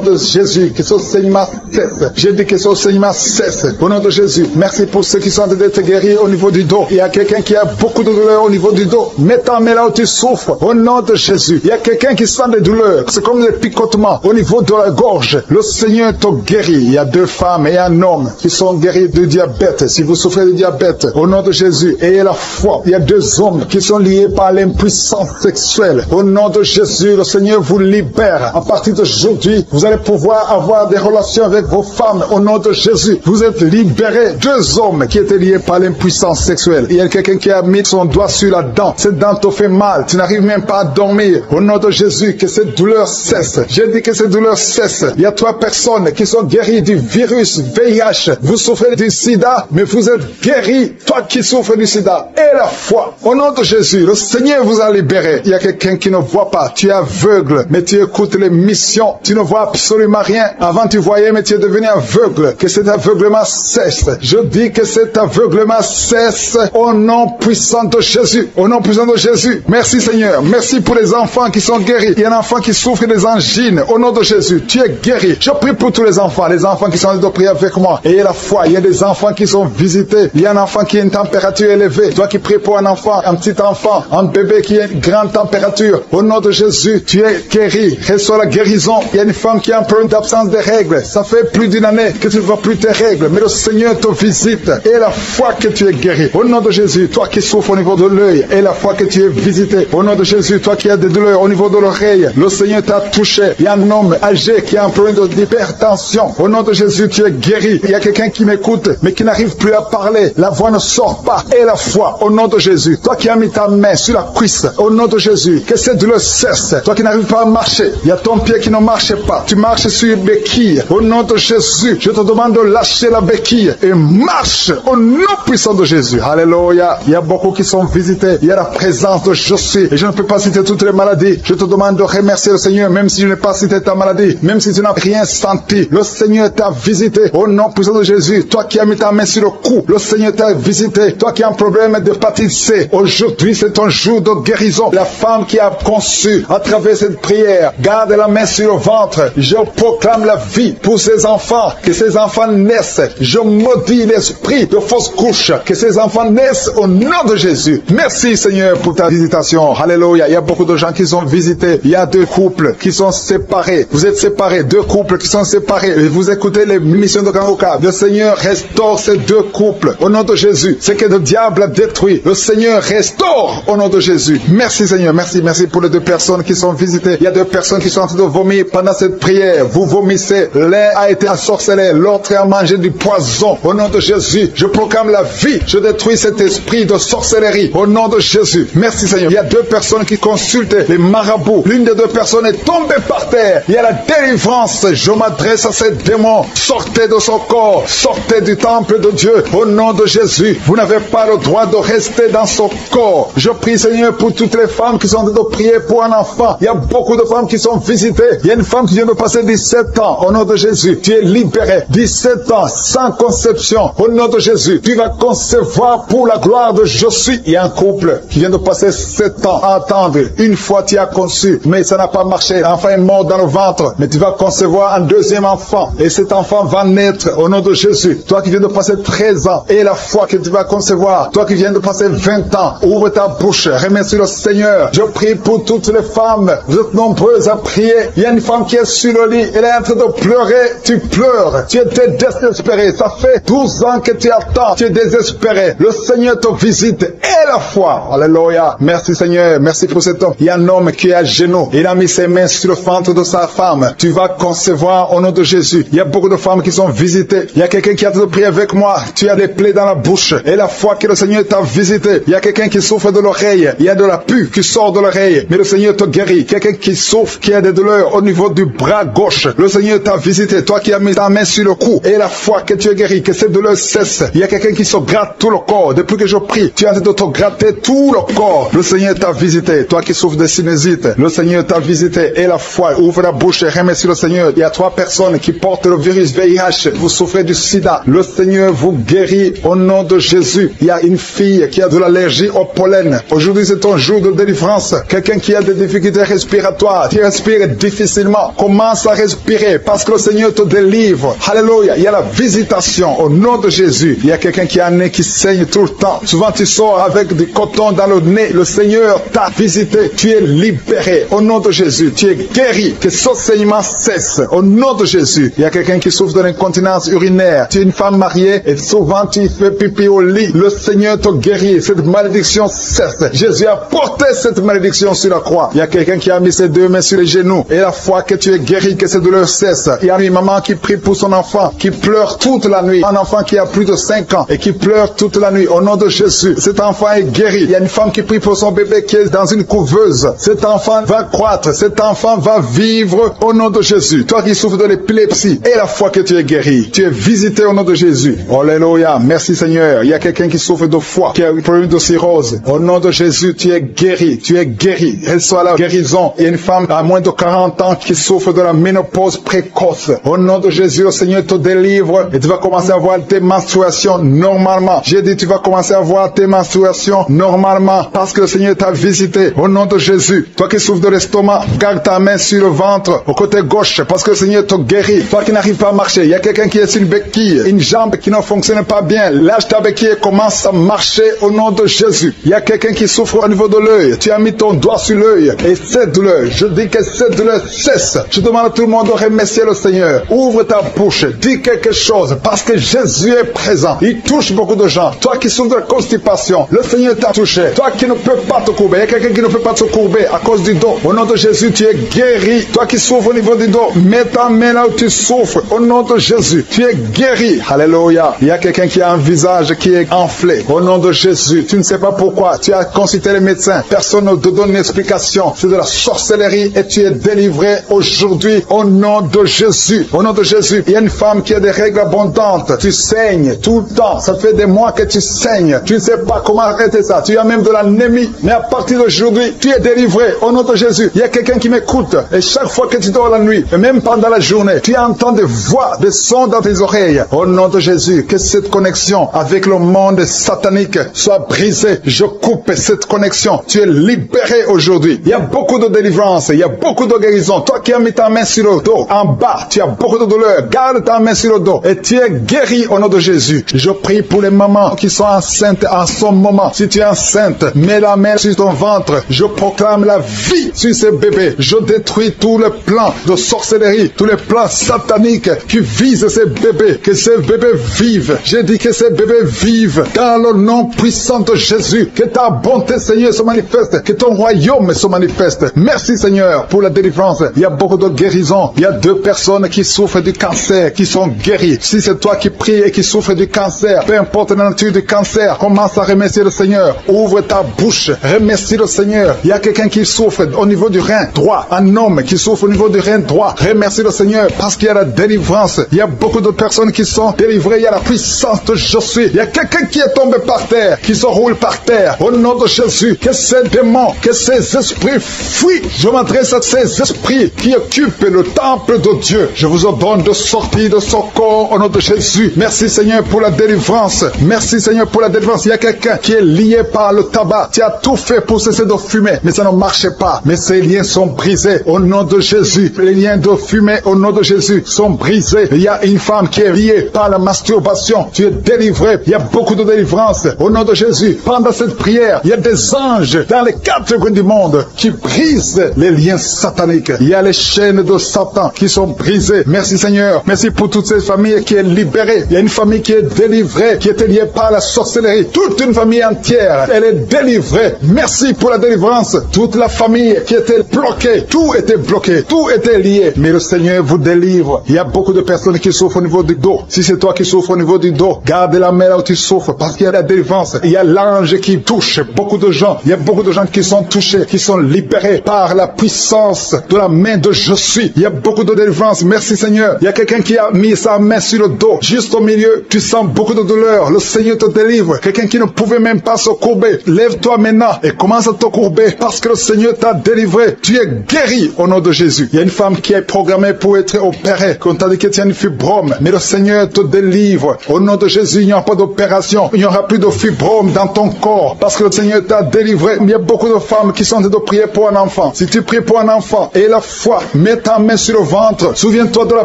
de Jésus. Que ce saignement cesse. Je dis que ce saignement cesse. Au nom de Jésus. Merci pour ceux qui sont en train d'être guéris au niveau du dos. Il y a quelqu'un qui a beaucoup de douleurs au niveau du dos. Mets ta main là où tu souffres. Au nom de Jésus. Il y a quelqu'un qui sent des douleurs. C'est comme des picotements au niveau de la gorge. Le Seigneur te guérit. Il y a 2 femmes et un homme qui sont guéris de diabète. Si vous souffrez de diabète, au nom de Jésus, ayez la foi. Il y a 2 hommes qui sont liés par l'impuissance sexuelle. Au nom de Jésus, le Seigneur vous libère. À partir d'aujourd'hui, vous allez pouvoir avoir des relations avec vos femmes. Au nom de Jésus, vous êtes libérés. 2 hommes qui étaient liés par l'impuissance sexuelle. Il y a quelqu'un qui a mis son doigt sur la dent. Cette dent te fait mal. Tu n'arrives même pas à dormir. Au nom de Jésus, que cette douleur cesse. J'ai dit que cette douleur cesse. Il y a 3 personnes qui sont guéries du virus VIH. Vous souffrez du sida, mais vous êtes guéris. Toi qui souffres du sida, et la foi. Au nom de Jésus, le Seigneur vous a libéré. Il y a quelqu'un qui ne voit pas. Tu es aveugle, mais tu écoutes les missions. Tu ne vois absolument rien. Avant tu voyais, mais tu es devenu aveugle. Que cet aveuglement cesse. Je dis que cet aveuglement cesse au nom puissant de Jésus. Au nom puissant de Jésus. Merci Seigneur. Merci pour les enfants qui sont guéris. Il y a un enfant qui souffre des angines. Au nom de Jésus, tu es guéri. Je prie pour tous les enfants qui sont en train de prier avec moi. Ayez la foi. Il y a des enfants qui sont visités. Il y a un enfant qui a une température élevée. Toi qui pries pour un enfant, un petit enfant, un bébé qui a une grande température. Au nom de Jésus, tu es guéri. Reçois la guérison. Il y a une femme qui a un problème d'absence de règles. Ça fait plus d'1 année que tu ne vois plus tes règles. Mais le Seigneur te visite. Et la foi que tu es guéri. Au nom de Jésus, toi qui souffres au niveau de l'œil. Et la foi que tu es visité. Au nom de Jésus, toi qui as des douleurs au niveau de l'oreille. Le Seigneur t'a touché. Il y a un homme âgé qui a un problème d'hypertension. Au nom de Jésus, tu es guéri. Il y a quelqu'un qui m'écoute, mais qui n'arrive plus à parler. La voix ne sort pas. Et la foi, au nom de Jésus. Toi qui as mis ta main sur la cuisse. Au nom de Jésus. Que cette douleur cesse. Toi qui n'arrives pas à marcher. Il y a ton pied qui ne marche pas. Tu marches sur une béquille. Au nom de Jésus, je te demande de lâcher la béquille et marche au nom puissant de Jésus. Alléluia. Il y a beaucoup qui sont visités. Il y a la présence de Jésus. Et je ne peux pas citer toutes les maladies. Je te demande de remercier le Seigneur, même si je n'ai pas cité ta maladie, même si tu n'as rien senti. Le Seigneur t'a visité au nom puissant de Jésus. Toi qui as mis ta main sur le cou, le Seigneur t'a visité. Toi qui as un problème d'hépatite C, aujourd'hui c'est ton jour de guérison. La femme qui a conçu à travers cette prière, Père, garde la main sur le ventre. Je proclame la vie pour ces enfants, que ces enfants naissent. Je maudis l'esprit de fausse couche, que ces enfants naissent au nom de Jésus. Merci Seigneur pour ta visitation. Alléluia. Il y a beaucoup de gens qui sont visités. Il y a 2 couples qui sont séparés. Vous êtes séparés, 2 couples qui sont séparés. Et vous écoutez les missions de Kangoka. Le Seigneur restaure ces 2 couples au nom de Jésus. Ce que le diable a détruit, le Seigneur restaure au nom de Jésus. Merci Seigneur. Merci pour les 2 personnes qui sont visitées. Il y a 2 personnes qui sont en train de vomir pendant cette prière. Vous vomissez. L'un a été ensorcelé, l'autre a mangé du poison. Au nom de Jésus, je proclame la vie. Je détruis cet esprit de sorcellerie. Au nom de Jésus. Merci Seigneur. Il y a 2 personnes qui consultent les marabouts. L'une des 2 personnes est tombée par terre. Il y a la délivrance. Je m'adresse à ces démons. Sortez de son corps. Sortez du temple de Dieu. Au nom de Jésus. Vous n'avez pas le droit de rester dans son corps. Je prie Seigneur pour toutes les femmes qui sont en train de prier pour un enfant. Il y a beaucoup de femmes qui sont visitées. Il y a une femme qui vient de passer 17 ans. Au nom de Jésus. Tu es libéré. 17 ans sans conception. Au nom de Jésus. Tu vas concevoir pour la gloire de Je suis. Il y a un couple qui vient de passer 7 ans à attendre. Une fois tu as conçu, mais ça n'a pas marché. L'enfant est mort dans le ventre. Mais tu vas concevoir un 2e enfant. Et cet enfant va naître au nom de Jésus. Toi qui viens de passer 13 ans. Et la foi que tu vas concevoir. Toi qui viens de passer 20 ans. Ouvre ta bouche. Remercie le Seigneur. Je prie pour toutes les femmes. Vous êtes nombreuses à prier. Il y a une femme qui est sur le lit. Elle est en train de pleurer. Tu pleures. Tu étais désespéré. Ça fait 12 ans que tu attends. Tu es désespéré. Le Seigneur te visite. Et la foi. Alléluia. Merci Seigneur. Merci pour cet homme. Il y a un homme qui est à genoux. Il a mis ses mains sur le ventre de sa femme. Tu vas concevoir au nom de Jésus. Il y a beaucoup de femmes qui sont visitées. Il y a quelqu'un qui a de prier avec moi. Tu as des plaies dans la bouche. Et la foi que le Seigneur t'a visité. Il y a quelqu'un qui souffre de l'oreille. Il y a de la pus qui sort de l'oreille. Mais le Seigneur te guérit. Quelqu'un qui souffre, qui a des douleurs au niveau du bras gauche. Le Seigneur t'a visité. Toi qui as mis ta main sur le cou. Et la foi que tu es guéri. Que ces douleurs cessent. Il y a quelqu'un qui se gratte tout le corps. Depuis que je prie, tu es en train de te gratter tout le corps. Le Seigneur t'a visité. Toi qui souffres de sinusite. Le Seigneur t'a visité. Et la foi. Ouvre la bouche et remercie le Seigneur. Il y a 3 personnes qui portent le virus VIH. Vous souffrez du sida. Le Seigneur vous guérit au nom de Jésus. Il y a une fille qui a de l'allergie au pollen. Aujourd'hui, c'est ton jour de délivrance. Quelqu'un qui a des difficultés respiratoires, qui respire difficilement, commence à respirer parce que le Seigneur te délivre. Alléluia. Il y a la visitation au nom de Jésus. Il y a quelqu'un qui a un nez qui saigne tout le temps. Souvent, tu sors avec du coton dans le nez. Le Seigneur t'a visité. Tu es libéré au nom de Jésus. Tu es guéri. Que ce saignement cesse au nom de Jésus. Il y a quelqu'un qui souffre de l'incontinence urinaire. Tu es une femme mariée et souvent tu fais pipi au lit. Le Seigneur te guérit. Cette malédiction cesse. Jésus a porté cette malédiction sur la croix. Il y a quelqu'un qui a mis ses 2 mains sur les genoux. Et la foi que tu es guéri, que ces douleurs cessent. Il y a une maman qui prie pour son enfant, qui pleure toute la nuit. Un enfant qui a plus de 5 ans et qui pleure toute la nuit. Au nom de Jésus, cet enfant est guéri. Il y a une femme qui prie pour son bébé qui est dans une couveuse. Cet enfant va croître. Cet enfant va vivre au nom de Jésus. Toi qui souffres de l'épilepsie, et la foi que tu es guéri. Tu es visité au nom de Jésus. Alléluia. Merci Seigneur. Il y a quelqu'un qui souffre de foie, qui a un problème de cirrhose. Au nom de Jésus, tu es guéri. Tu es guéri. Reçois la guérison. Il y a une femme à moins de 40 ans qui souffre de la ménopause précoce. Au nom de Jésus, le Seigneur te délivre et tu vas commencer à voir tes menstruations normalement. J'ai dit, tu vas commencer à voir tes menstruations normalement parce que le Seigneur t'a visité. Au nom de Jésus, toi qui souffres de l'estomac, garde ta main sur le ventre, au côté gauche, parce que le Seigneur te guérit. Toi qui n'arrives pas à marcher, il y a quelqu'un qui est sur une béquille, une jambe qui ne fonctionne pas bien. Lâche ta béquille et commence à marcher au nom de Jésus. Il y a quelqu'un qui souffre au niveau de l'œil. Tu as mis ton doigt sur l'œil et cette douleur, je dis que cette douleur cesse. Je demande à tout le monde de remercier le Seigneur. Ouvre ta bouche, dis quelque chose parce que Jésus est présent. Il touche beaucoup de gens. Toi qui souffres de la constipation, le Seigneur t'a touché. Toi qui ne peux pas te courber, il y a quelqu'un qui ne peut pas se courber à cause du dos. Au nom de Jésus, tu es guéri. Toi qui souffres au niveau du dos, mets ta main là où tu souffres. Au nom de Jésus, tu es guéri. Alléluia. Il y a quelqu'un qui a un visage qui est enflé. Au nom de Jésus, tu ne sais pas pourquoi. Tu as consulté les médecins. Personne ne te donne une explication. C'est de la sorcellerie et tu es délivré aujourd'hui au nom de Jésus. Au nom de Jésus, il y a une femme qui a des règles abondantes. Tu saignes tout le temps. Ça fait des mois que tu saignes. Tu ne sais pas comment arrêter ça. Tu as même de l'anémie. Mais à partir d'aujourd'hui, tu es délivré au nom de Jésus. Il y a quelqu'un qui m'écoute. Et chaque fois que tu dors la nuit, et même pendant la journée, tu entends des voix, des sons dans tes oreilles. Au nom de Jésus, que cette connexion avec le monde satanique soit brisée. Je coupe cette connexion. Tu es libéré aujourd'hui. Il y a beaucoup de délivrance Il y a beaucoup de guérison. Toi qui as mis ta main sur le dos, en bas, tu as beaucoup de douleur. Garde ta main sur le dos et tu es guéri au nom de Jésus. Je prie pour les mamans qui sont enceintes en ce moment. Si tu es enceinte, mets la main sur ton ventre. Je proclame la vie sur ces bébés. Je détruis tous les plans de sorcellerie, tous les plans sataniques qui visent ces bébés. Que ces bébés vivent. J'ai dit que ces bébés vivent dans le nom puissant de Jésus. Que ta bonté, Seigneur, se manifeste. Que ton royaume se manifeste. Merci, Seigneur, pour la délivrance. Il y a beaucoup de guérison. Il y a 2 personnes qui souffrent du cancer, qui sont guéries. Si c'est toi qui pries et qui souffres du cancer, peu importe la nature du cancer, commence à remercier le Seigneur. Ouvre ta bouche. Remercie le Seigneur. Il y a quelqu'un qui souffre au niveau du rein droit. Un homme qui souffre au niveau du rein droit. Remercie le Seigneur parce qu'il y a la délivrance. Il y a beaucoup de personnes qui sont délivrées. Il y a la puissance de je suis. Il y a quelqu'un qui est tombé par terre, qui se roule par terre. Au nom de Jésus, que ces démons, que ces esprits fuient. Je m'adresse à ces esprits qui occupent le temple de Dieu. Je vous ordonne de sortir de ce corps au nom de Jésus. Merci Seigneur pour la délivrance. Merci Seigneur pour la délivrance. Il y a quelqu'un qui est lié par le tabac. Tu as tout fait pour cesser de fumer, mais ça ne marchait pas. Mais ces liens sont brisés au nom de Jésus. Les liens de fumée au nom de Jésus sont brisés. Il y a une femme qui est liée par la masturbation. Tu es délivré. Il y a beaucoup de délivrance au nom de Jésus. Pendant cette prière, il y a des anges dans les 4 coins du monde qui brisent les liens sataniques. Il y a les chaînes de Satan qui sont brisées. Merci Seigneur. Merci pour toutes ces familles qui est libérée. Il y a une famille qui est délivrée, qui était liée par la sorcellerie. Toute une famille entière, elle est délivrée. Merci pour la délivrance. Toute la famille qui était bloquée, tout était bloqué, tout était lié. Mais le Seigneur vous délivre. Il y a beaucoup de personnes qui souffrent au niveau du dos. Si c'est toi qui souffres au niveau du dos, garde la main là où tu souffres parce qu'il y a la délivrance. Il y a l'ange qui touche beaucoup de gens. Il y a beaucoup de gens qui sont touchés, qui sont libérés par la puissance de la main de je suis. Il y a beaucoup de délivrance. Merci Seigneur. Il y a quelqu'un qui a mis sa main sur le dos, juste au milieu. Tu sens beaucoup de douleur. Le Seigneur te délivre. Quelqu'un qui ne pouvait même pas se courber. Lève-toi maintenant et commence à te courber parce que le Seigneur t'a délivré. Tu es guéri au nom de Jésus. Il y a une femme qui est programmée pour être opérée. Quand t'a dit que tu as une fibrome, mais le Seigneur te délivre. Au nom de Jésus, il n'y aura pas d'opération. Il n'y aura plus de fibrome dans ton corps parce que le Seigneur t'a délivré. Il y a beaucoup de femmes qui sont en train de prier pour un enfant. Si tu pries pour un enfant et la foi, mets ta main sur le ventre. Souviens-toi de la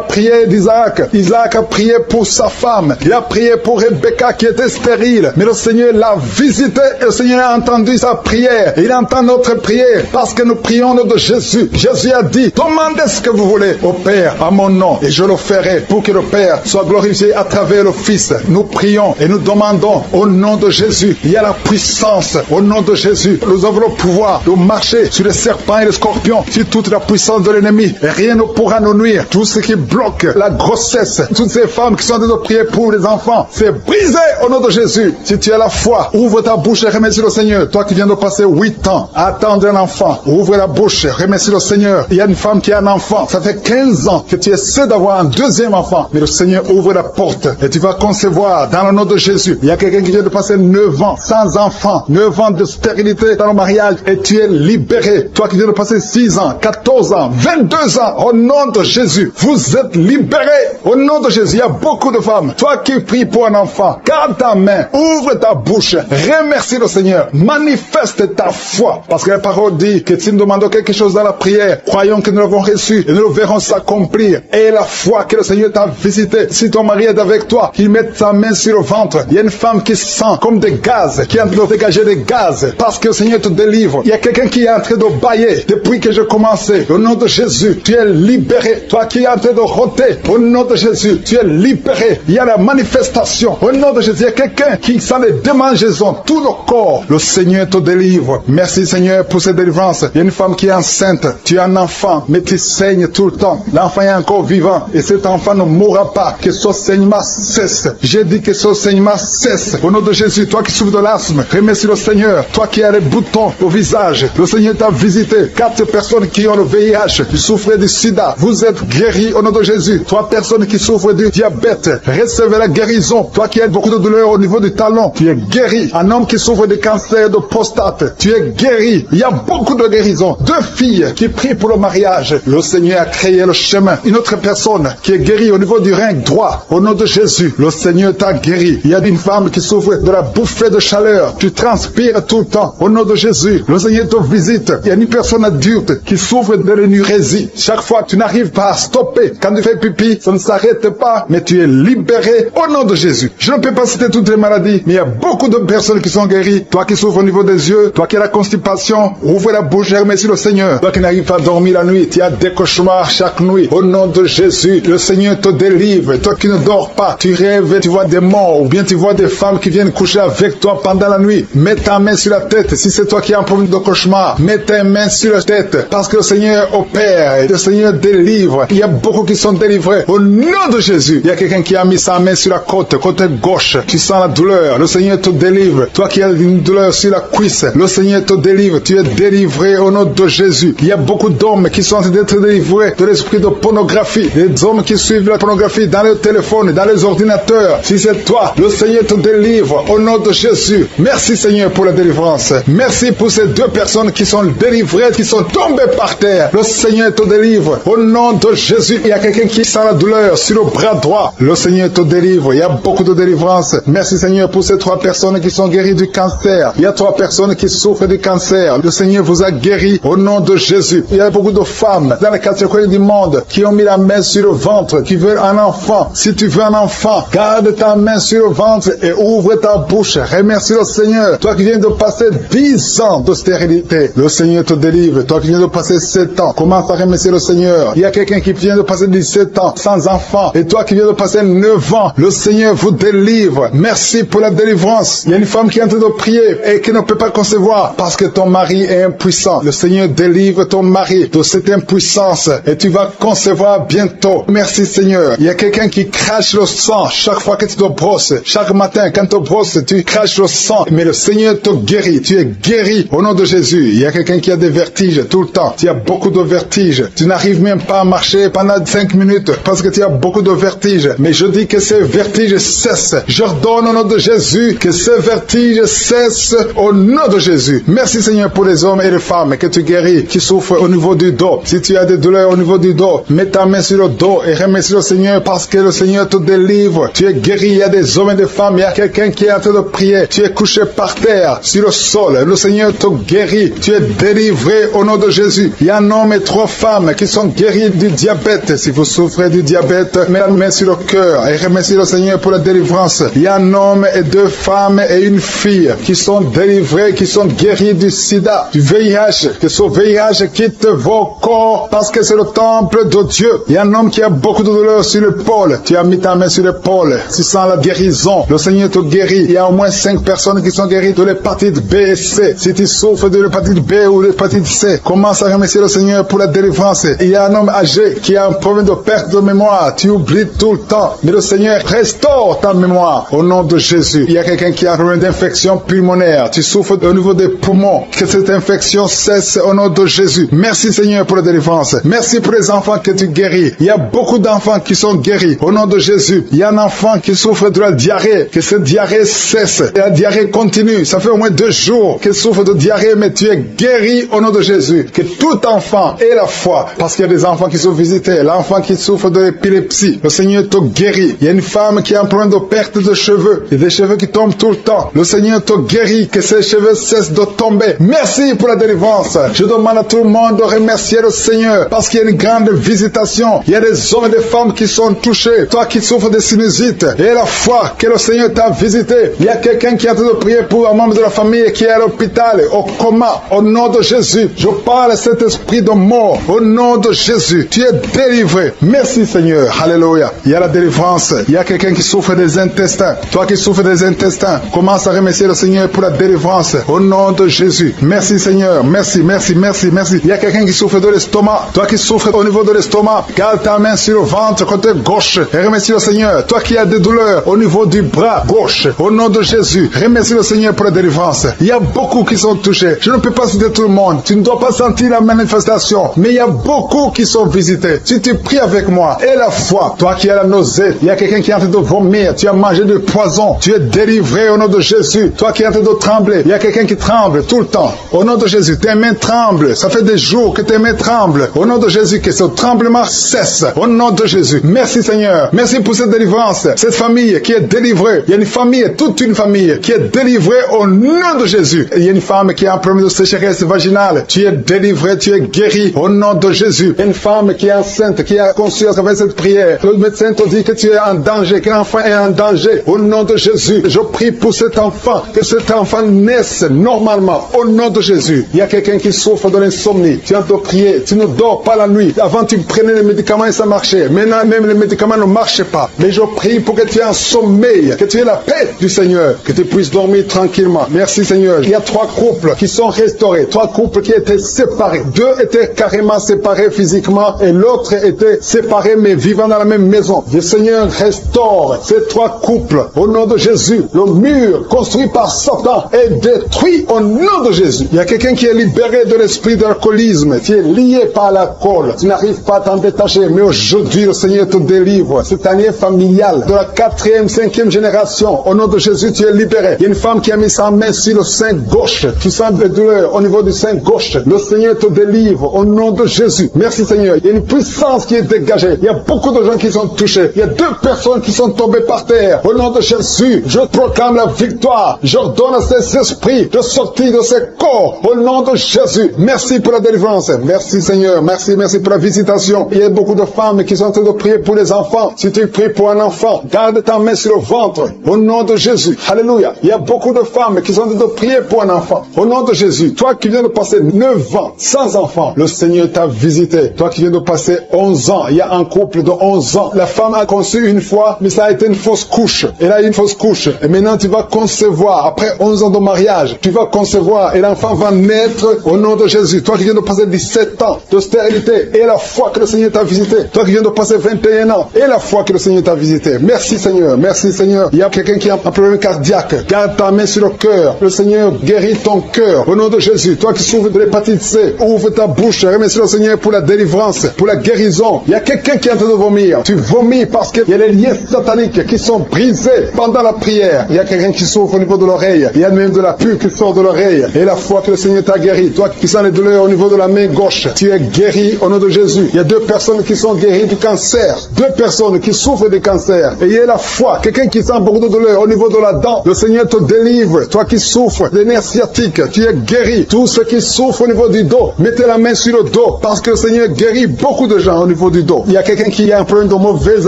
prière d'Isaac. Isaac a prié pour sa femme. Il a prié pour Rebecca qui était stérile. Mais le Seigneur l'a visité et le Seigneur a entendu sa prière. Et il entend notre prière parce que nous prions au nom de Jésus. Jésus a dit, demandez ce que vous voulez au Père à mon nom et je le ferai pour que le Père soit glorifié à travers le Fils. Nous prions et nous demandons au nom de Jésus. Il y a la puissance au nom de Jésus. Nous avons le pouvoir de marcher sur les serpents et les scorpions, sur toute la puissance de l'ennemi. Et rien ne pourra nous nuire. Tout ce qui bloque la grossesse, toutes ces femmes qui sont en train de prier pour les enfants, c'est brisé au nom de Jésus. Si tu as la foi, ouvre ta bouche et remercie le Seigneur. Toi qui viens de passer 8 ans à attendre un enfant, ouvre la bouche, remercie le Seigneur. Il y a une femme qui a un enfant, ça fait 15 ans que tu essaies d'avoir un deuxième enfant, mais le Seigneur ouvre la porte et tu vas concevoir dans le nom de Jésus. Il y a quelqu'un qui vient de passer 9 ans sans enfant, 9 ans de stérilité dans le mariage et tu es libéré. Toi qui viens de passer 6 ans, 14 ans, 22 ans, au nom de Jésus, vous êtes libérés. Au nom de Jésus, il y a beaucoup de femmes. Toi qui pries pour un enfant, garde ta main, ouvre ta bouche, remercie le Seigneur, manifeste ta foi. Parce que la parole dit que si nous demandons quelque chose dans la prière, croyons que nous l'avons reçu et nous le verrons s'accomplir. Et la foi que le Seigneur t'a visité, si ton mari est avec toi, qu'il mette sa main sur le ventre. Il y a une femme qui sent comme des gaz, qui est en train de dégager des gaz, parce que le Seigneur te délivre. Il y a quelqu'un qui est en train de bailler depuis que j'ai commencé. Au nom de Jésus, tu es libéré. Toi qui es en train de rôter, au nom de Jésus, tu es libéré. Il y a la manifestation. Au nom de Jésus, il y a quelqu'un qui sent les démangeaisons, tout le corps. Le Seigneur te délivre. Merci Seigneur pour cette délivrance. Il y a une femme qui est enceinte. Tu as un enfant, mais tu saignes tout le temps. L'enfant est encore vivant et cet enfant ne mourra pas. Que ce saignement cesse. J'ai dit que ce saignement cesse. Au nom de Jésus, toi qui souffres de l'asthme, remercie le Seigneur. Toi qui as les boutons au visage, le Seigneur t'a visité. 4 personnes qui ont le VIH, qui souffrent du sida, vous êtes guéris au nom de Jésus. 3 personnes qui souffrent du diabète, recevez la guérison. Toi qui as beaucoup de douleur au niveau du talon, tu es guéri. Un homme qui souffre de cancer de prostate, tu es guéri. Il y a beaucoup de guérisons. 2 filles qui prient pour le mariage, le Seigneur a créé le chemin. Une autre personne qui est guérie au niveau du rein droit, au nom de Jésus, le Seigneur t'a guéri. Il y a une femme qui souffre de la bouffée de chaleur, tu transpires tout le temps, au nom de Jésus, le Seigneur te visite. Il y a une personne due adultes qui souffrent de l'énurésie. Chaque fois, tu n'arrives pas à stopper. Quand tu fais pipi, ça ne s'arrête pas, mais tu es libéré au nom de Jésus. Je ne peux pas citer toutes les maladies, mais il y a beaucoup de personnes qui sont guéries. Toi qui souffres au niveau des yeux, toi qui as la constipation, ouvre la bouche et remercie le Seigneur. Toi qui n'arrives pas à dormir la nuit, tu as des cauchemars chaque nuit. Au nom de Jésus, le Seigneur te délivre. Toi qui ne dors pas, tu rêves, tu vois des morts, ou bien tu vois des femmes qui viennent coucher avec toi pendant la nuit. Mets ta main sur la tête. Si c'est toi qui as un problème de cauchemar, mets ta main sur la tête, parce que le Seigneur opère, le Seigneur délivre. Il y a beaucoup qui sont délivrés. Au nom de Jésus, il y a quelqu'un qui a mis sa main sur la côte gauche. Tu sens la douleur. Le Seigneur te délivre. Toi qui as une douleur sur la cuisse, le Seigneur te délivre. Tu es délivré au nom de Jésus. Il y a beaucoup d'hommes qui sont en train d'être délivrés de l'esprit de pornographie. Les hommes qui suivent la pornographie dans les téléphones, dans les ordinateurs. Si c'est toi, le Seigneur te délivre au nom de Jésus. Merci Seigneur pour la délivrance. Merci pour ces deux personnes qui sont délivrées, qui sont tombées par terre. Le Seigneur te délivre au nom de Jésus. Il y a quelqu'un qui sent la douleur sur le bras droit. Le Seigneur te délivre. Il y a beaucoup de délivrance. Merci Seigneur pour ces 3 personnes qui sont guéries du cancer. Il y a 3 personnes qui souffrent du cancer. Le Seigneur vous a guéri au nom de Jésus. Il y a beaucoup de femmes dans les 4 coins du monde qui ont mis la main sur le ventre, qui veulent un enfant. Si tu veux un enfant, garde ta main sur le ventre et ouvre ta bouche. Remercie le Seigneur. Toi qui viens de passer 10 ans de stérilité, le Seigneur te délivre. Toi qui viens de passer 7 ans, commence à remercier le Seigneur. Il y a quelqu'un qui vient de passer 17 ans sans enfant, et toi qui viens de passer 9 ans, le Seigneur vous délivre. Merci pour la délivrance. Il y a une femme qui est en train de prier et qui ne peut pas concevoir parce que ton mari est impuissant. Le Seigneur délivre ton mari de cette impuissance et tu vas concevoir bientôt. Merci Seigneur. Il y a quelqu'un qui crache le sang chaque fois que tu te brosses. Chaque matin quand tu te brosses, tu craches le sang, mais le Seigneur te guérit. Tu es guéri au nom de Jésus. Il y a quelqu'un qui a des vertiges tout le temps. Tu as beaucoup de vertiges. Tu n'arrives même pas à marcher pendant 5 minutes parce que tu as beaucoup de vertiges. Mais je dis que ces vertiges cessent. J'ordonne au nom de Jésus que ces vertiges cessent au nom de Jésus. Merci Seigneur pour les hommes et les femmes que tu guéris, qui souffrent au niveau du dos. Si tu as des douleurs au niveau du dos, mets ta main sur le dos et remercie le Seigneur parce que le Seigneur te délivre. Tu es guéri. Il y a des hommes et des femmes. Il y a quelqu'un qui est en train de prier. Tu es couché par terre, sur le sol. Le Seigneur te guérit. Tu es délivré au nom de Jésus. Il y a un homme et 3 femmes qui sont guéris du diabète. Si vous souffrez du diabète, mets la main sur le cœur et remercie le Seigneur pour la délivrance. Il y a un homme et 2 femmes et une fille qui sont délivrés, qui sont guéris du sida, du VIH. Que ce VIH quitte vos corps parce que c'est le temple de Dieu. Il y a un homme qui a beaucoup de douleur sur l'épaule. Tu as mis ta main sur l'épaule. Tu sens la guérison. Le Seigneur te guérit. Il y a au moins 5 personnes qui sont guéries de l'hépatite B et C. Si tu souffres de l'hépatite B ou de l'hépatite C, commence à remercier le Seigneur pour la délivrance. Il y a un homme âgé qui a un problème de perte de mémoire. Tu oublies tout le temps. Mais le Seigneur restaure ta mémoire au nom de Jésus. Il y a quelqu'un qui a un problème d'infection pulmonaire. Tu souffres au niveau des poumons. Que cette infection cesse au nom de Jésus. Merci Seigneur pour la délivrance. Merci pour les enfants que tu guéris. Il y a beaucoup d'enfants qui sont guéris au nom de Jésus. Il y a un enfant qui souffre de la diarrhée. Que cette diarrhée cesse. Et la diarrhée continue. Ça fait au moins 2 jours qu'il souffre de diarrhée, mais tu es guéri au nom de Jésus. Que tout enfant ait la foi. Parce qu'il y a des enfants qui sont visités. L'enfant qui souffre de l'épilepsie, le Seigneur te guérit. Il y a une femme qui a un problème de perte de cheveux. Il y a des cheveux qui tombent tout le temps. Le Seigneur te guérit. Que ces cheveux cessent de tomber. Merci pour la délivrance. Je demande à tout le monde de remercier le Seigneur parce qu'il y a une grande visitation. Il y a des hommes et des femmes qui sont touchés. Toi qui souffres de sinusite et la foi que le Seigneur t'a visité. Il y a quelqu'un qui est en train de prier pour un membre de la famille qui est à l'hôpital, au coma. Au nom de Jésus, je parle à cet esprit de mort. Au nom de Jésus, tu es délivré. Merci Seigneur. Alléluia. Il y a la délivrance. Il y a quelqu'un qui souffre des intestins. Toi qui souffres des intestins, commence à remercier le Seigneur pour la délivrance. Au nom de Jésus. Merci Seigneur. Merci, merci, merci, merci. Il y a quelqu'un qui souffre de l'estomac. Toi qui souffres au niveau de l'estomac, garde ta main sur le ventre côté gauche et remercie le Seigneur. Toi qui as des douleurs au niveau du bras gauche, au nom de Jésus, remercie le Seigneur pour la délivrance. Il y a beaucoup qui sont touchés. Je ne peux pas citer tout le monde. Tu ne dois pas sentir la manifestation, mais il y a beaucoup qui sont visités. Si tu pries avec moi, et la foi, toi qui as la nausée, il y a quelqu'un qui est en train de vomir, tu as mangé du poison, tu es délivré au nom de Jésus. Toi qui es en train de trembler, il y a quelqu'un qui tremble tout le temps. Au nom de Jésus, tes mains tremblent. Ça fait des jours que tes mains tremblent. Au nom de Jésus, que ce tremblement cesse. Au nom de Jésus. Merci Seigneur. Merci pour cette délivrance. Cette famille qui est délivrée. Il y a une famille, toute une famille qui est délivrée au nom de Jésus. Il y a une femme qui a un problème de sécheresse vaginale. Tu es délivré, tu es guéri au nom de Jésus. Une femme qui est enceinte, qui a conçu à travers cette prière, le médecin te dit que tu es en danger, que l'enfant est en danger. Au nom de Jésus, je prie pour cet enfant, que cet enfant naisse normalement au nom de Jésus. Il y a quelqu'un qui souffre de l'insomnie. Tu as de prier, tu ne dors pas la nuit. Avant tu prenais les médicaments et ça marchait. Maintenant même les médicaments ne marchent pas. Mais je prie pour que tu aies un sommeil, que tu aies la paix du Seigneur, que tu puisses dormir tranquillement. Merci Seigneur. Il y a 3 couples qui sont restaurés, 3 couples qui étaient séparés. 2 étaient carrément séparés physiquement et l'autre était séparé mais vivant dans la même maison. Le Seigneur restaure ces 3 couples au nom de Jésus. Le mur construit par Satan est détruit au nom de Jésus. Il y a quelqu'un qui est libéré de l'esprit d'alcoolisme. Tu es lié par l'alcool. Tu n'arrives pas à t'en détacher. Mais aujourd'hui, le Seigneur te délivre. Cette année familiale de la 4e, 5e génération, au nom de Jésus, tu es libéré. Il y a une femme qui a mis sa main sur le sein gauche. Tu sens des douleurs au niveau du sein gauche. Le Seigneur te délivre au nom de Jésus. Merci Seigneur. Il y a une puissance qui est dégagée. Il y a beaucoup de gens qui sont touchés. Il y a 2 personnes qui sont tombées par terre. Au nom de Jésus, je proclame la victoire. J'ordonne à ces esprits de sortir de ces corps. Au nom de Jésus. Merci pour la délivrance. Merci Seigneur. Merci pour la visitation. Il y a beaucoup de femmes qui sont en train de prier pour les enfants. Si tu pries pour un enfant, garde ta main sur le ventre. Au nom de Jésus. Alléluia. Il y a beaucoup de femmes qui sont en train de prier pour un enfant. Au nom de Jésus. Toi qui viens de passer 9 ans sans enfant, le Seigneur t'a visité. Toi qui viens de passer 11 ans, il y a un couple de 11 ans. La femme a conçu une fois, mais ça a été une fausse couche. Elle a eu une fausse couche. Et maintenant tu vas concevoir. Après 11 ans de mariage, tu vas concevoir et l'enfant va naître au nom de Jésus. Toi qui viens de passer 17 ans de stérilité et la foi que le Seigneur t'a visité. Toi qui viens de passer 21 ans et la foi que le Seigneur t'a visité. Merci Seigneur. Merci Seigneur. Il y a quelqu'un qui a un problème cardiaque. Garde ta main sur le cœur. Le Seigneur guérit ton cœur au nom de Jésus. Toi qui souffres de l'hépatite C, ouvre ta bouche. Remercie le Seigneur pour la délivrance, pour la guérison. Il y a quelqu'un qui est en train de vomir. Tu vomis parce qu'il y a les liens sataniques qui sont brisés pendant la prière. Il y a quelqu'un qui souffre au niveau de l'oreille. Il y a même de la pus qui sort de l'oreille. Et la foi que le Seigneur t'a guéri. Toi qui sens les douleurs au niveau de la main gauche, tu es guéri au nom de Jésus. Il y a 2 personnes qui sont guéries du cancer. 2 personnes qui souffrent du cancer. Et il y a la foi. Quelqu'un qui sent beaucoup de douleur au niveau de la dent. Le Seigneur te délivre. Toi qui souffres des nerfs sciatiques, tu es guéri. Tous ceux qui souffrent au niveau du dos, mettez la main sur le dos parce que le Seigneur guérit beaucoup de gens au niveau du dos. Il y a quelqu'un qui a un problème de mauvaise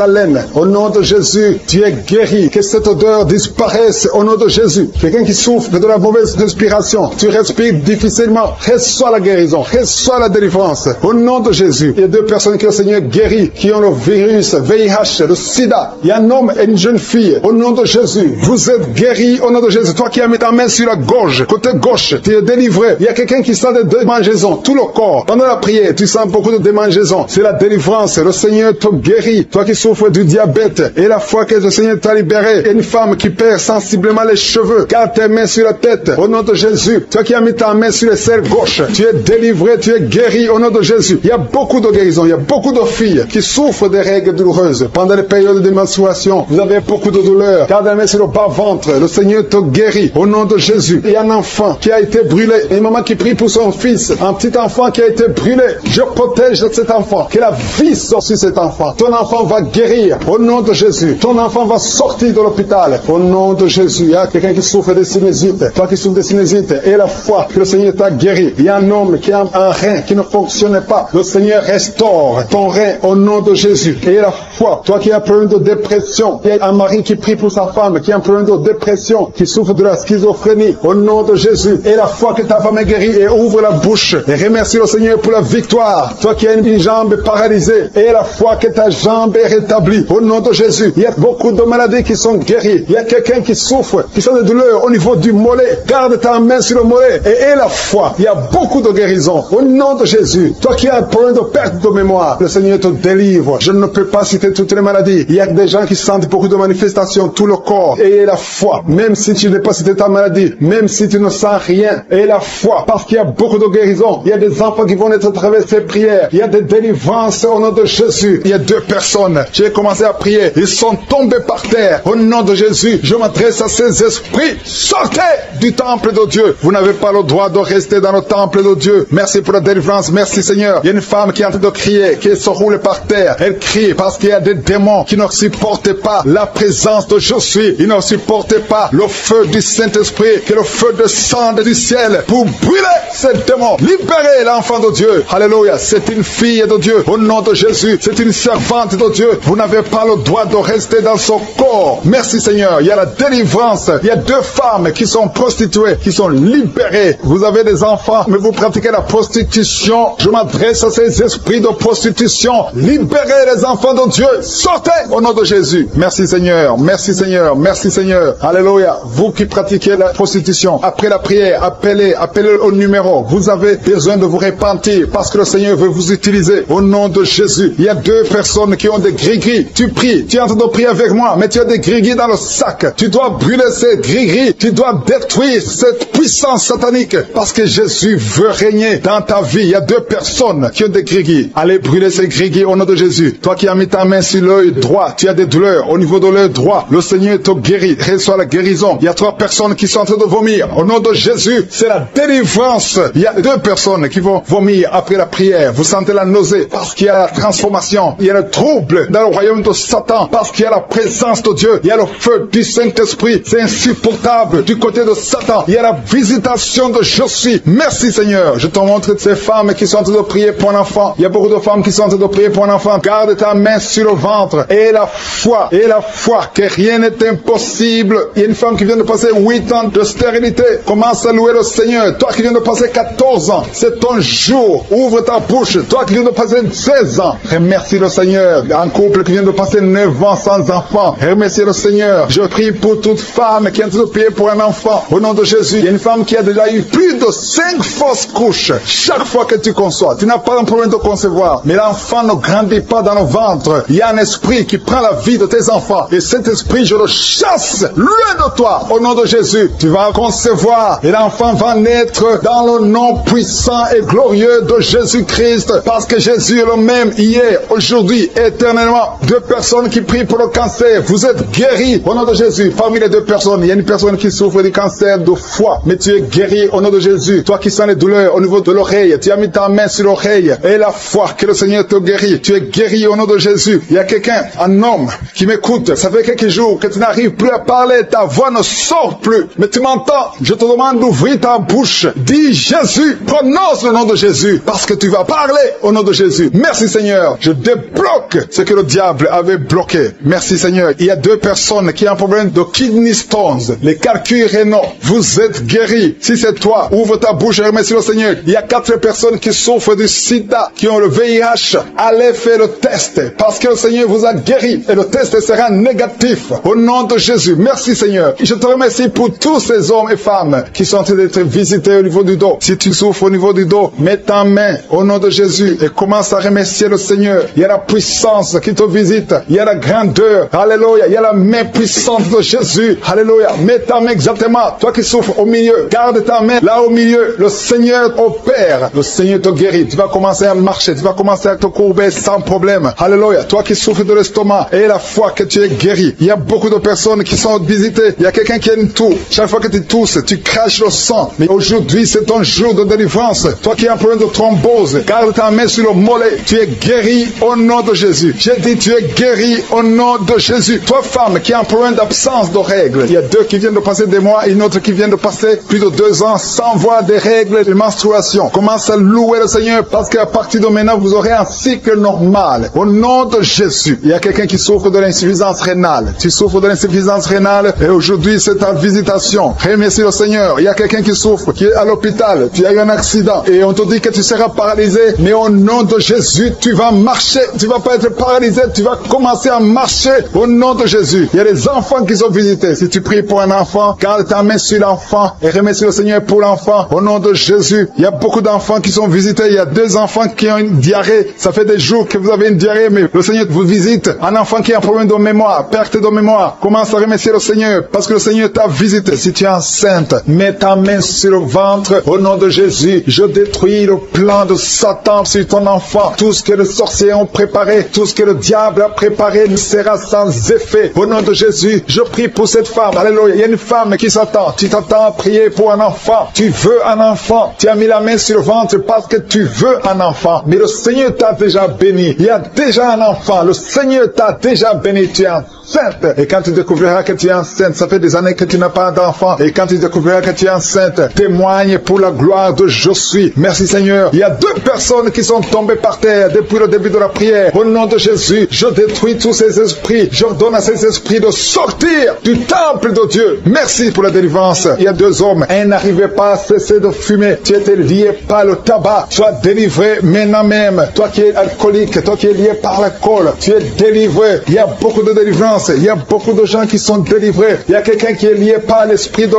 haleine. Au nom de Jésus, tu es guéri. Que cette odeur disparaisse au nom de Jésus. Quelqu'un qui souffre de la mauvaise respiration, tu respires difficilement, reçois la guérison, reçois la délivrance. Au nom de Jésus, il y a 2 personnes que le Seigneur guérit, qui ont le virus VIH, le sida. Il y a un homme et une jeune fille. Au nom de Jésus, vous êtes guéris au nom de Jésus. Toi qui as mis ta main sur la gorge, côté gauche, tu es délivré. Il y a quelqu'un qui sent des démangeaisons, tout le corps. Pendant la prière, tu sens beaucoup de démangeaisons. C'est la délivrance. Le Seigneur te guérit. Toi qui souffres du diabète, et la fois que le Seigneur t'a libéré, et une femme qui perd sensiblement les cheveux, garde tes mains sur la tête. Au nom de Jésus, toi qui as mis ta main sur le cerveau gauche, tu es délivré, tu es guéri au nom de Jésus. Il y a beaucoup de guérisons. Il y a beaucoup de filles qui souffrent des règles douloureuses. Pendant les périodes de menstruation, vous avez beaucoup de douleurs. Garde la main sur le bas-ventre. Le Seigneur te guérit au nom de Jésus. Il y a un enfant qui a été brûlé. Et une maman qui prie pour son fils. Un petit enfant qui a été brûlé. Je protège cet enfant. Que la vie sorte sur cet enfant. Ton enfant va guérir au nom de Jésus. Ton enfant va sortir de l'hôpital au nom de Jésus. Il y a quelqu'un qui souffre de sinusite. Toi qui souffres de sinusite et la foi que le Seigneur t'a guéri. Il y a un homme qui a un rein qui ne fonctionne pas. Le Seigneur restaure ton rein au nom de Jésus. Et la foi, toi qui as un problème de dépression. Il y a un mari qui prie pour sa femme qui a un problème de dépression, qui souffre de la schizophrénie au nom de Jésus. Et la foi que ta femme est guérie et ouvre la bouche et remercie le Seigneur pour la victoire. Toi qui as une jambe paralysée et la foi que ta jambe est rétablie au nom de Jésus. Il y a beaucoup de maladies qui sont guéries. Il y a quelqu'un qui souffre, qui sent des douleurs au niveau du mollet. Garde ta main sur le mollet et aie la foi. Il y a beaucoup de guérisons au nom de Jésus. Toi qui as un problème de perte de mémoire, le Seigneur te délivre. Je ne peux pas citer toutes les maladies. Il y a des gens qui sentent beaucoup de manifestations, tout le corps. Et la foi, même si tu n'es pas cité ta maladie, même si tu ne sens rien, et la foi, parce qu'il y a beaucoup de guérisons. Il y a des enfants qui vont naître à travers ces prières. Il y a des délivrances au nom de Jésus. Il y a 2 personnes. J'ai commencé à prier. Ils sont tombés par terre. Au nom de Jésus, je m'adresse à ces esprits. Sortez du temple de Dieu. Vous n'avez pas le droit de rester dans le temple de Dieu. Merci pour la délivrance. Merci Seigneur. Il y a une femme qui est en train de crier, qui se roule par terre. Elle crie parce qu'il y a des démons qui ne supportent pas la présence de Je suis. Ils ne supportent pas le feu du Saint-Esprit, que le feu descende du ciel pour brûler ces démons démons. Libérez l'enfant de Dieu. Alléluia. C'est une fille de Dieu. Au nom de Jésus, c'est une servante de Dieu. Vous n'avez pas le droit de rester dans son corps. Merci Seigneur. Il y a la délivrance. Il y a 2 femmes qui sont prostituées, qui sont libérées. Vous avez des enfants, mais vous pratiquez la prostitution. Je m'adresse à ces esprits de prostitution. Libérez les enfants de Dieu. Sortez au nom de Jésus. Merci Seigneur. Merci Seigneur. Merci Seigneur. Alléluia. Vous qui pratiquez la prostitution, après la prière, appelez au numéro. Vous avez besoin de vous repentir parce que le Seigneur veut vous utiliser. Au nom de Jésus. Il y a 2 personnes qui ont des gris-gris. Tu pries. Tu es en train de prier avec moi, mais tu as des gris-gris dans le sac. Tu dois brûler ces gris-gris. Tu dois détruire cette puissance satanique parce que Jésus veut régner dans ta vie. Il y a 2 personnes qui ont des gris-gris. Allez brûler ces gris-gris au nom de Jésus. Toi qui as mis ta main sur l'œil droit, tu as des douleurs au niveau de l'œil droit. Le Seigneur te guérit. Reçois la guérison. Il y a 3 personnes qui sont en train de vomir. Au nom de Jésus, c'est la délivrance. Il y a 2 personnes qui vont vomir après la prière. Vous sentez la nausée parce qu'il y a la transformation. Il y a le trouble dans le royaume de Satan parce qu'il y a la présence de Dieu. Il y a le feu du Saint-Esprit. C'est insupportable du côté de Satan. Il y a la visitation de je suis. Merci Seigneur. Je te montre ces femmes qui sont en train de prier pour un enfant. Il y a beaucoup de femmes qui sont en train de prier pour un enfant. Garde ta main sur le ventre et la foi que rien n'est impossible. Il y a une femme qui vient de passer 8 ans de stérilité. Commence à louer le Seigneur. Toi qui viens de passer 14 ans, c'est ton jour. Ouvre ta bouche. Toi qui viens de passer 16 ans, remercie le Seigneur. Un couple qui vient de passer 9 ans sans enfant, remercie le Seigneur. Je prie pour toute femme qui est en train de prier pour un enfant. Au nom de Jésus, il y a une femme qui a déjà eu plus de 5 fausses couches. Chaque fois que tu conçois, tu n'as pas un problème de concevoir, mais l'enfant ne grandit pas dans le ventre. Il y a un esprit qui prend la vie de tes enfants. Et cet esprit, je le chasse loin de toi. Au nom de Jésus, tu vas concevoir et l'enfant va naître dans le nom puissant et glorieux de Jésus-Christ. Parce que Jésus est le même hier, aujourd'hui, éternellement. 2 personnes qui prient pour le cancer. Vous êtes guéris au nom de Jésus. Parmi les 2 personnes, il y a une personne qui souffre du cancer de foie, mais tu es guéri au nom de Jésus. Toi qui sens les douleurs au niveau de l'oreille, tu as mis ta main sur l'oreille et la foi que le Seigneur te guérit. Tu es guéri au nom de Jésus. Il y a quelqu'un, un homme qui m'écoute. Ça fait quelques jours que tu n'arrives plus à parler. Ta voix ne sort plus. Mais tu m'entends. Je te demande d'ouvrir ta bouche. Dis Jésus. Prononce le nom de Jésus. Parce que tu vas parler au nom de Jésus. Merci Seigneur. Je débloque ce que le diable avait bloqué. Merci Seigneur. Il y a 2 personnes qui ont un problème de kidney stones. Les calculs rénaux. Vous êtes guéris. Si c'est toi, ouvre ta bouche et remercie le Seigneur. Il y a 4 personnes qui souffrent du sida, qui ont le VIH. Allez faire le test. Parce que le Seigneur vous a guéri. Et le test sera négatif. Au nom de Jésus. Merci Seigneur. Je te remercie pour tous ces hommes et femmes qui sont en train d'être visités au niveau du dos. Si tu souffres au niveau du dos, mets ta main au nom de Jésus et commence à remercier le Seigneur. Il y a la puissance qui te visite. Il y a la grandeur. Alléluia. Il y a la main puissante de Jésus. Alléluia. Mets ta main exactement. Toi qui souffres au milieu, garde ta main là au milieu. Le Seigneur opère. Le Seigneur te guérit. Tu vas commencer à marcher. Tu vas commencer à te courber sans problème. Alléluia. Toi qui souffres de l'estomac et la foi que tu es guéri. Il y a beaucoup de personnes qui sont visitées. Il y a quelqu'un qui a une toux. Chaque fois que tu tousses, tu craches le sang. Mais aujourd'hui, c'est ton jour de délivrance. Toi qui as un problème de thrombose, garde ta main sur le mollet. Tu es guéri au nom de Jésus. J'ai dit, tu es guéri au nom de Jésus. Toi, femme qui a un problème d'absence de règles. Il y a 2 qui viennent de passer des mois et une autre qui vient de passer plus de 2 ans sans voir des règles de menstruation. Commence à louer le Seigneur parce qu'à partir de maintenant, vous aurez un cycle normal. Au nom de Jésus. Il y a quelqu'un qui souffre de l'insuffisance rénale. Tu souffres de l'insuffisance rénale et aujourd'hui, c'est ta visitation. Remercie le Seigneur. Il y a quelqu'un qui souffre, qui est à l'hôpital. Tu as eu un accident et on te dit que tu seras paralysé. Mais au nom de Jésus, tu vas marcher. Tu vas pas être paralysé. Tu vas commencer à marcher au nom de Jésus. Il y a des enfants qui sont visités. Si tu pries pour un enfant, garde ta main sur l'enfant et remercie le Seigneur pour l'enfant. Au nom de Jésus, il y a beaucoup d'enfants qui sont visités. Il y a 2 enfants qui ont une diarrhée. Ça fait des jours que vous avez une diarrhée, mais le Seigneur vous visite. Un enfant qui a un problème de mémoire, perte de mémoire. Commence à remercier le Seigneur parce que le Seigneur t'a visité. Si tu es enceinte, mets ta main sur le ventre. Au nom de Jésus, je détruis le plan de Satan sur ton enfant. Tout ce que les sorciers ont préparé, tout ce que le diable a préparé ne sera sans effet. Au nom de Jésus, je prie pour cette femme. Alléluia. Il y a une femme qui s'attend. Tu t'attends à prier pour un enfant. Tu veux un enfant. Tu as mis la main sur le ventre parce que tu veux un enfant. Mais le Seigneur t'a déjà béni. Il y a déjà un enfant. Le Seigneur t'a déjà béni. Tu es enceinte. Et quand tu découvriras que tu es enceinte, ça fait des années que tu n'as pas d'enfant. Et quand tu découvriras que tu es enceinte, témoigne pour la gloire gloire de je suis. Merci Seigneur. Il y a 2 personnes qui sont tombées par terre depuis le début de la prière. Au nom de Jésus, je détruis tous ces esprits. J'ordonne à ces esprits de sortir du temple de Dieu. Merci pour la délivrance. Il y a 2 hommes. Un n'arrivait pas à cesser de fumer. Tu étais lié par le tabac. Sois délivré maintenant même. Toi qui es alcoolique, toi qui es lié par l'alcool, tu es délivré. Il y a beaucoup de délivrance. Il y a beaucoup de gens qui sont délivrés. Il y a quelqu'un qui est lié par l'esprit de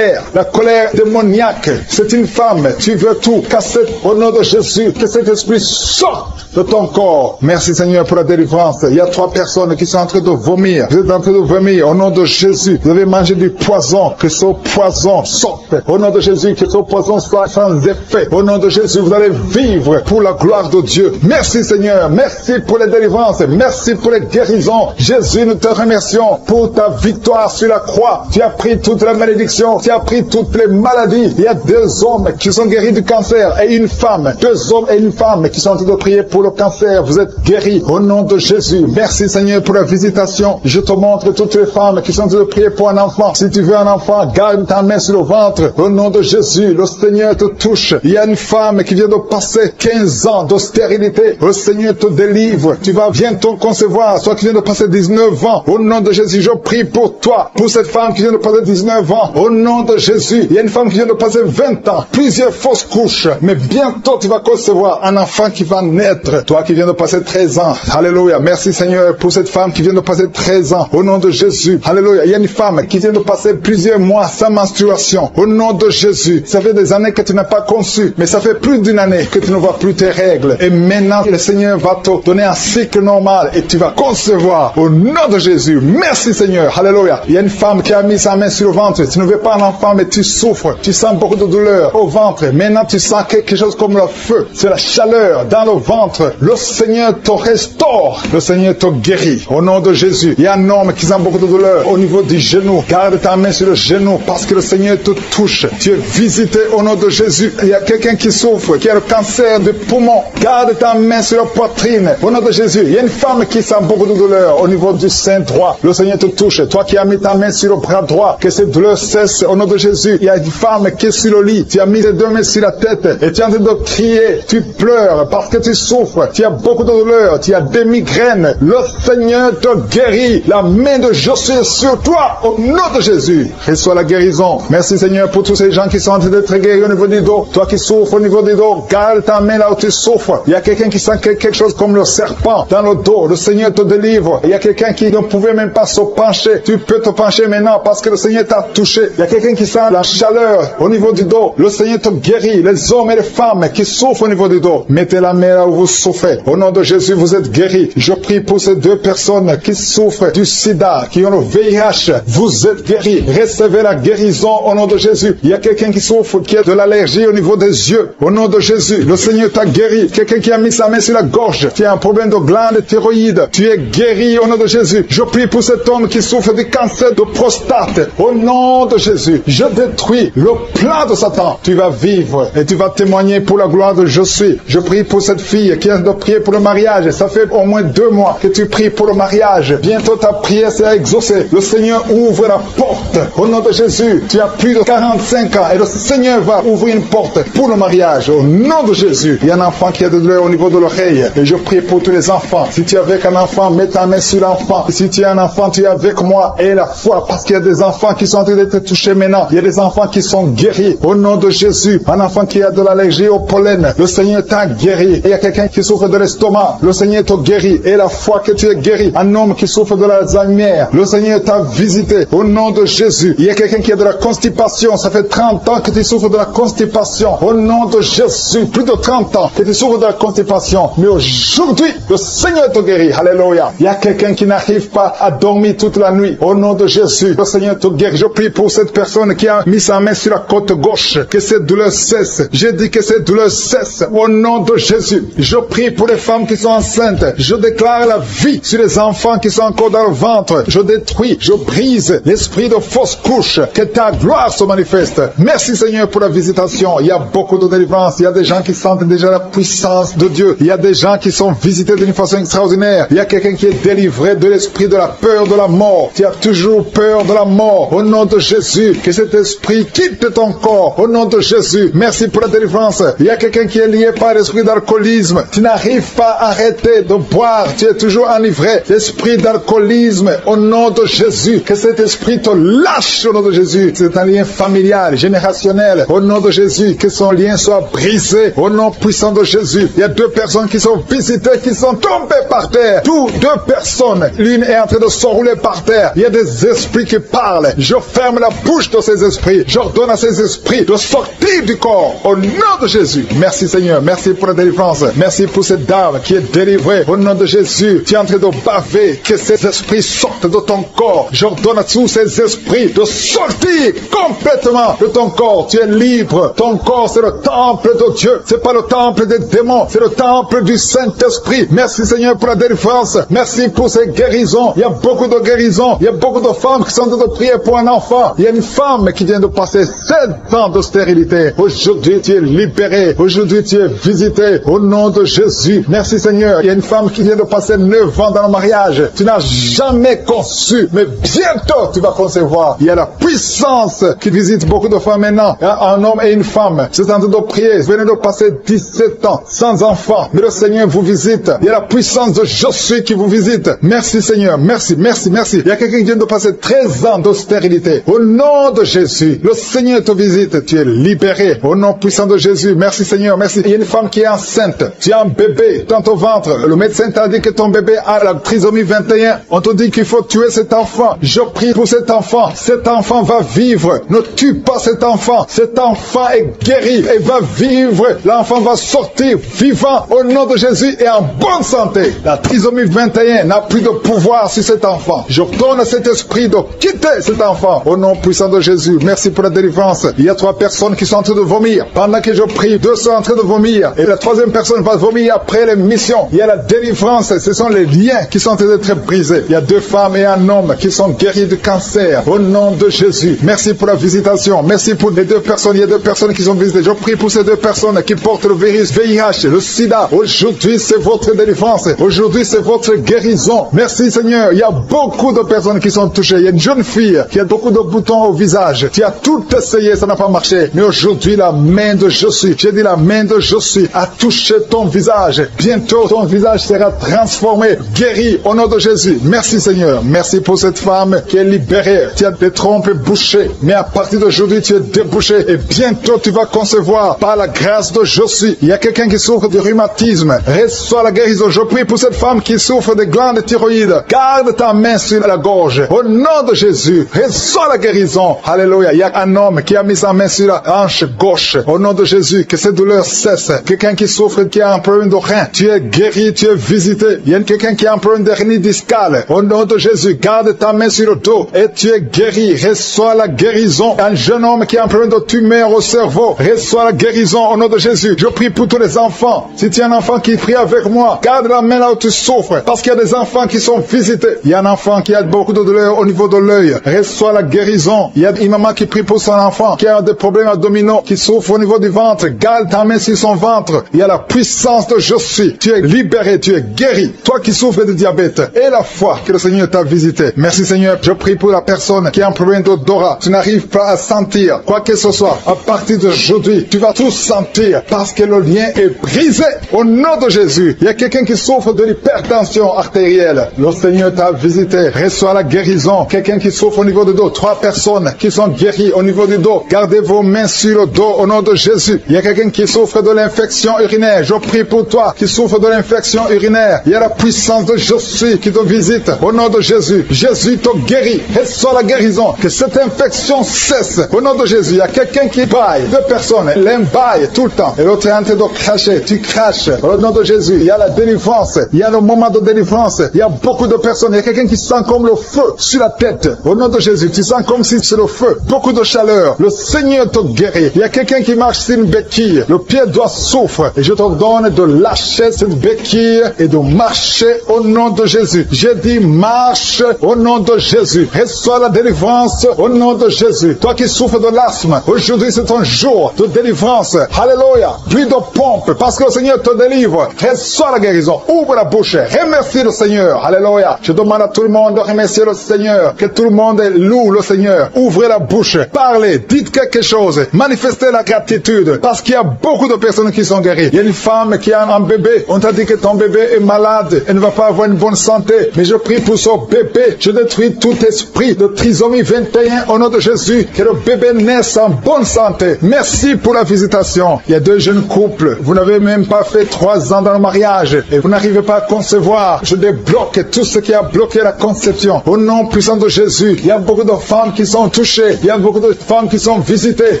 la colère démoniaque. C'est une femme. Tu veux tout casser au nom de Jésus. Que cet esprit sorte de ton corps. Merci Seigneur pour la délivrance. Il y a 3 personnes qui sont en train de vomir. Vous êtes en train de vomir au nom de Jésus. Vous avez mangé du poison. Que ce poison sorte au nom de Jésus. Que ce poison soit sans effet. Au nom de Jésus, vous allez vivre pour la gloire de Dieu. Merci Seigneur. Merci pour les délivrances. Merci pour les guérisons. Jésus, nous te remercions pour ta victoire sur la croix. Tu as pris toute la malédiction. Tu as pris toutes les maladies. Il y a 2 hommes qui sont guéris du cancer et une femme. 2 hommes et une femme qui sont en train de prier pour le cancer. Vous êtes guéris au nom de Jésus. Merci Seigneur pour la visitation. Je te montre toutes les femmes qui sont en train de prier pour un enfant. Si tu veux un enfant, garde ta main sur le ventre. Au nom de Jésus, le Seigneur te touche. Il y a une femme qui vient de passer 15 ans de stérilité. Le Seigneur te délivre. Tu vas bientôt concevoir. Toi qui viens de passer 19 ans. Au nom de Jésus, je prie pour toi. Pour cette femme qui vient de passer 19 ans. Au nom de Jésus. Il y a une femme qui vient de passer 20 ans. Plusieurs fausses couches. Mais bientôt tu vas concevoir un enfant qui va naître. Toi qui viens de passer 13 ans. Alléluia. Merci Seigneur pour cette femme qui vient de passer 13 ans. Au nom de Jésus. Alléluia. Il y a une femme qui vient de passer plusieurs mois sans menstruation. Au nom de Jésus. Ça fait des années que tu n'as pas conçu. Mais ça fait plus d'une année que tu ne vois plus tes règles. Et maintenant, le Seigneur va te donner un cycle normal et tu vas concevoir. Au nom de Jésus. Merci Seigneur. Alléluia. Il y a une femme qui a mis sa main sur le ventre. Tu ne veux pas un enfant, mais tu souffres. Tu sens beaucoup de douleur au ventre. Maintenant, tu sens quelque chose comme le feu. C'est la chaleur dans le ventre. Le Seigneur te restaure. Le Seigneur te guérit. Au nom de Jésus. Il y a un homme qui sent beaucoup de douleur au niveau du genou. Garde ta main sur le genou parce que le Seigneur te touche. Tu es visité au nom de Jésus. Il y a quelqu'un qui souffre, qui a le cancer du poumon. Garde ta main sur la poitrine. Au nom de Jésus. Il y a une femme qui sent beaucoup de douleur au niveau du sein droit. Le Seigneur te touche. Toi qui as mis ta main sur le bras droit, que cette douleur cesse au nom de Jésus. Il y a une femme qui est sur le lit. Tu as mis tes 2 mains sur la tête et tu es en train de crier. Tu pleures parce que tu souffres. Tu as beaucoup de douleur. Tu as des migraines. Le Seigneur te guérit. La main de Jésus est sur toi au nom de Jésus. Reçois la guérison. Merci Seigneur pour tous ces gens qui sont en train d'être guéris au niveau du dos. Toi qui souffres au niveau du dos, garde ta main là où tu souffres. Il y a quelqu'un qui sent quelque chose comme le serpent dans le dos. Le Seigneur te délivre. Il y a quelqu'un qui ne pouvait même pas se pencher. Tu peux te pencher maintenant parce que le Seigneur t'a touché. Il y a quelqu'un qui sent la chaleur au niveau du dos. Le Seigneur te guérit. Les hommes et les femmes qui souffrent au niveau du dos, mettez la main là où vous souffrez. Au nom de Jésus, vous êtes guéris. Je prie pour ces 2 personnes qui souffrent du sida, qui ont le VIH. Vous êtes guéris. Recevez la guérison au nom de Jésus. Il y a quelqu'un qui souffre, qui a de l'allergie au niveau des yeux. Au nom de Jésus, le Seigneur t'a guéri. Quelqu'un qui a mis sa main sur la gorge, qui a un problème de glande thyroïde. Tu es guéri au nom de Jésus. Je prie pour cet homme qui souffre du cancer de prostate. Au nom de Jésus, je détruis le plan de Satan. Tu vas vivre et tu vas témoigner pour la gloire de je suis. Je prie pour cette fille qui a de prier pour le mariage. Ça fait au moins 2 mois que tu pries pour le mariage. Bientôt ta prière sera exaucée. Le Seigneur ouvre la porte. Au nom de Jésus, tu as plus de 45 ans et le Seigneur va ouvrir une porte pour le mariage. Au nom de Jésus, il y a un enfant qui a de douleur au niveau de l'oreille. Et je prie pour tous les enfants. Si tu es avec un enfant, mets ta main sur l'enfant. Si tu es un enfant, tu es avec moi. Et la foi, parce qu'il y a des enfants qui sont en train d'être touchés maintenant. Il y a des enfants qui sont guéris. Au nom de Jésus, un enfant qui a de l'allergie au pollen, le Seigneur t'a guéri. Et il y a quelqu'un qui souffre de l'estomac, le Seigneur t'a guéri. Et la foi que tu es guéri. Un homme qui souffre de l'Alzheimer, le Seigneur t'a visité. Au nom de Jésus, il y a quelqu'un qui a de la constipation. Ça fait 30 ans que tu souffres de la constipation. Au nom de Jésus, plus de 30 ans que tu souffres de la constipation. Mais aujourd'hui, le Seigneur te guérit. Alléluia. Il y a quelqu'un qui n'arrive pas à dormir toute la nuit. Au nom de Jésus, le Seigneur te guérit. Je prie pour cette personne qui a mis sa main sur la côte gauche. Que cette douleur cesse. J'ai dit que cette douleur cesse. Au nom de Jésus, je prie pour les femmes qui sont enceintes. Je déclare la vie sur les enfants qui sont encore dans le ventre. Je détruis, je brise l'esprit de fausse couche. Que ta gloire se manifeste. Merci Seigneur pour la visitation. Il y a beaucoup de délivrance. Il y a des gens qui sentent déjà la puissance de Dieu. Il y a des gens qui sont visités d'une façon extraordinaire. Il y a quelqu'un qui est délivré de l'esprit de la peur de la mort. Tu as toujours peur de la mort. Au nom de Jésus, que cet esprit quitte ton corps. Au nom de Jésus. Merci pour la délivrance. Il y a quelqu'un qui est lié par l'esprit d'alcoolisme. Tu n'arrives pas à arrêter de boire. Tu es toujours enivré. L'esprit d'alcoolisme, au nom de Jésus. Que cet esprit te lâche au nom de Jésus. C'est un lien familial, générationnel. Au nom de Jésus, que son lien soit brisé. Au nom puissant de Jésus. Il y a 2 personnes qui sont visitées, qui sont tombées par terre. Toutes 2 personnes. L'une est en train de s'enrouler par terre. Il y a des esprits qui parlent. Je ferme la bouche de ces esprits. J'ordonne à ces esprits de sortir du corps. Au nom de Jésus. Merci Seigneur. Merci pour la délivrance. Merci pour cette dame qui est délivrée. Au nom de Jésus. Tu es en train de baver. Que ces esprits sortent de ton corps. J'ordonne à tous ces esprits de sortir complètement de ton corps. Tu es libre. Ton corps, c'est le temple de Dieu. C'est pas le temple des démons. C'est le temple du Saint-Esprit. Merci Seigneur pour la délivrance. Merci pour ces guérisons. Il y a beaucoup de guérisons. Il y a beaucoup de femmes qui sont en train de prier pour un enfant. Il y a une femme qui vient de passer 7 ans de stérilité. Aujourd'hui, tu es libéré. Aujourd'hui, tu es visité. Au nom de Jésus. Merci Seigneur. Il y a une femme qui vient de passer 9 ans dans le mariage. Tu n'as jamais conçu, mais bientôt tu vas concevoir. Il y a la puissance qui visite beaucoup de femmes maintenant. Un homme et une femme. C'est en train de prier. Vous venez de passer 17 ans sans enfant. Mais le Seigneur vous visite. Il y a la puissance de Je suis qui vous visite. Merci Seigneur. Merci, merci, merci. Il y a quelqu'un qui vient de passer 13 ans de stérilité. Au nom de Jésus, le Seigneur te visite. Tu es libéré. Au nom puissant de Jésus. Merci Seigneur. Merci. Il y a une femme qui est enceinte. Tu as un bébé dans ton ventre. Le médecin t'a dit que ton bébé a la trisomie 21. On te dit qu'il faut tuer cet enfant. Je prie pour cet enfant. Cet enfant va vivre. Ne tue pas cet enfant. Cet enfant est guéri et va vivre. L'enfant va sortir vivant au nom de Jésus et en bonne santé. La trisomie 21 n'a plus de pouvoir sur cet enfant. Je donne à cet esprit de quitter cet enfant au nom puissant de Jésus. Merci pour la délivrance. Il y a 3 personnes qui sont en train de vomir. Pendant que je prie, 2 sont en train de vomir. Et la 3e personne va vomir après l'émission. Il y a la délivrance. Ce sont les liens qui sont en train d'être brisés. Il y a 2 femmes et un homme qui sont guéris du cancer au nom de Jésus. Merci pour la visitation. Merci pour les 2 personnes. Il y a 2 personnes qui sont visitées. Je prie pour ces 2 personnes qui portent le virus VIH, le sida. Aujourd'hui, c'est votre délivrance. Aujourd'hui, c'est votre guérison. Merci Seigneur. Il y a beaucoup de personnes qui sont touchées. Il y a une jeune fille qui a beaucoup de boutons au visage. Tu as tout essayé, ça n'a pas marché. Mais aujourd'hui, la main de Je suis, j'ai dit la main de Je suis, a touché ton visage. Bientôt, ton visage sera transformé, guéri au nom de Jésus. Merci Seigneur. Merci pour cette femme qui est libérée. Tu as des trompes bouchées. Mais à partir d'aujourd'hui, tu es débouché. Et bientôt, tu vas concevoir par la grâce de Je suis. Il y a quelqu'un qui souffre de rhumatisme. Reçois la guérison. Je prie pour cette femme qui souffre de glandes thyroïdes. Garde ta main sur la gorge. Au nom de Jésus, reçois la guérison. Alléluia. Il y a un homme qui a mis sa main sur la hanche gauche. Au nom de Jésus, que cette douleur cesse. Quelqu'un qui souffre, qui a un problème de rein. Tu es guéri, tu es visité. Il y a quelqu'un qui a un problème de hernie discale. Au nom de Jésus, garde ta main sur le dos et tu es guéri. Reçois la guérison. Un jeune homme qui a un problème de tumeur au cerveau. Reçois la guérison au nom de Jésus. Je prie pour tous les enfants. Si tu es un enfant qui prie avec moi, garde la main là où tu souffres. Parce qu'il y a des enfants qui sont visités. Il y a un enfant qui a beaucoup de douleur au niveau de l'œil. Reçois la guérison. Il y a une maman qui prie pour son enfant qui a des problèmes abdominaux, qui souffre au niveau du ventre. Garde ta main sur son ventre. Il y a la puissance de Je suis. Tu es libéré, tu es guéri. Toi qui souffres de diabète et la foi que le Seigneur t'a visité. Merci Seigneur. Je prie pour la personne qui a un problème d'odorat. Tu n'arrives pas à sentir quoi que ce soit. À partir d'aujourd'hui, tu vas tout sentir parce que le lien est brisé au nom de Jésus. Il y a quelqu'un qui souffre de l'hypertension artérielle. Le Seigneur t'a visité. Reçois la guérison. Quelqu'un qui souffre au niveau du dos. 3 personnes qui sont guéries au niveau du dos. Gardez vos mains sur le dos au nom de Jésus. Il y a quelqu'un qui souffre de l'infection urinaire. Je prie pour toi qui souffre de l'infection urinaire. Il y a la puissance de Je suis qui te visite au nom de Jésus. Jésus te guérit. Reçois la guérison. Que cette infection cesse au nom de Jésus. Il y a quelqu'un qui baille. 2 personnes. L'un baille tout le temps. Et l'autre est en train de cracher. Tu craches au nom de Jésus. Il y a la délivrance. Il y a le moment de délivrance. Il y a beaucoup de personnes. Il y a quelqu'un qui sent comme le feu sur la tête. Au nom de Jésus. Tu sens comme si c'est le feu. Beaucoup de chaleur. Le Seigneur te guérit. Il y a quelqu'un qui marche sur une béquille. Le pied doit souffre. Et je te donne de lâcher cette béquille et de marcher au nom de Jésus. J'ai dit marche au nom de Jésus. Reçois la délivrance au nom de Jésus. Toi qui souffres de l'asthme, aujourd'hui c'est un jour de délivrance. Alléluia. Plus de pompe parce que le Seigneur te délivre. Reçois la guérison. Ouvre la bouche. Remercie le Seigneur. Alléluia. Je demande à tout le monde de remercier le Seigneur. Que tout le monde loue le Seigneur. Ouvrez la bouche. Parlez. Dites quelque chose. manifester la gratitude parce qu'il y a beaucoup de personnes qui sont guéries. Il y a une femme qui a un bébé. On t'a dit que ton bébé est malade et ne va pas avoir une bonne santé. Mais je prie pour son bébé. Je détruis tout esprit de trisomie 21 au nom de Jésus. Que le bébé naisse en bonne santé. Merci pour la visitation. Il y a 2 jeunes couples. Vous n'avez même pas fait 3 ans dans le mariage et vous n'arrivez pas à concevoir. Je débloque tout ce qui a bloqué la conception. Au nom puissant de Jésus, il y a beaucoup de femmes qui sont touchées. Il y a beaucoup de femmes qui sont visitées.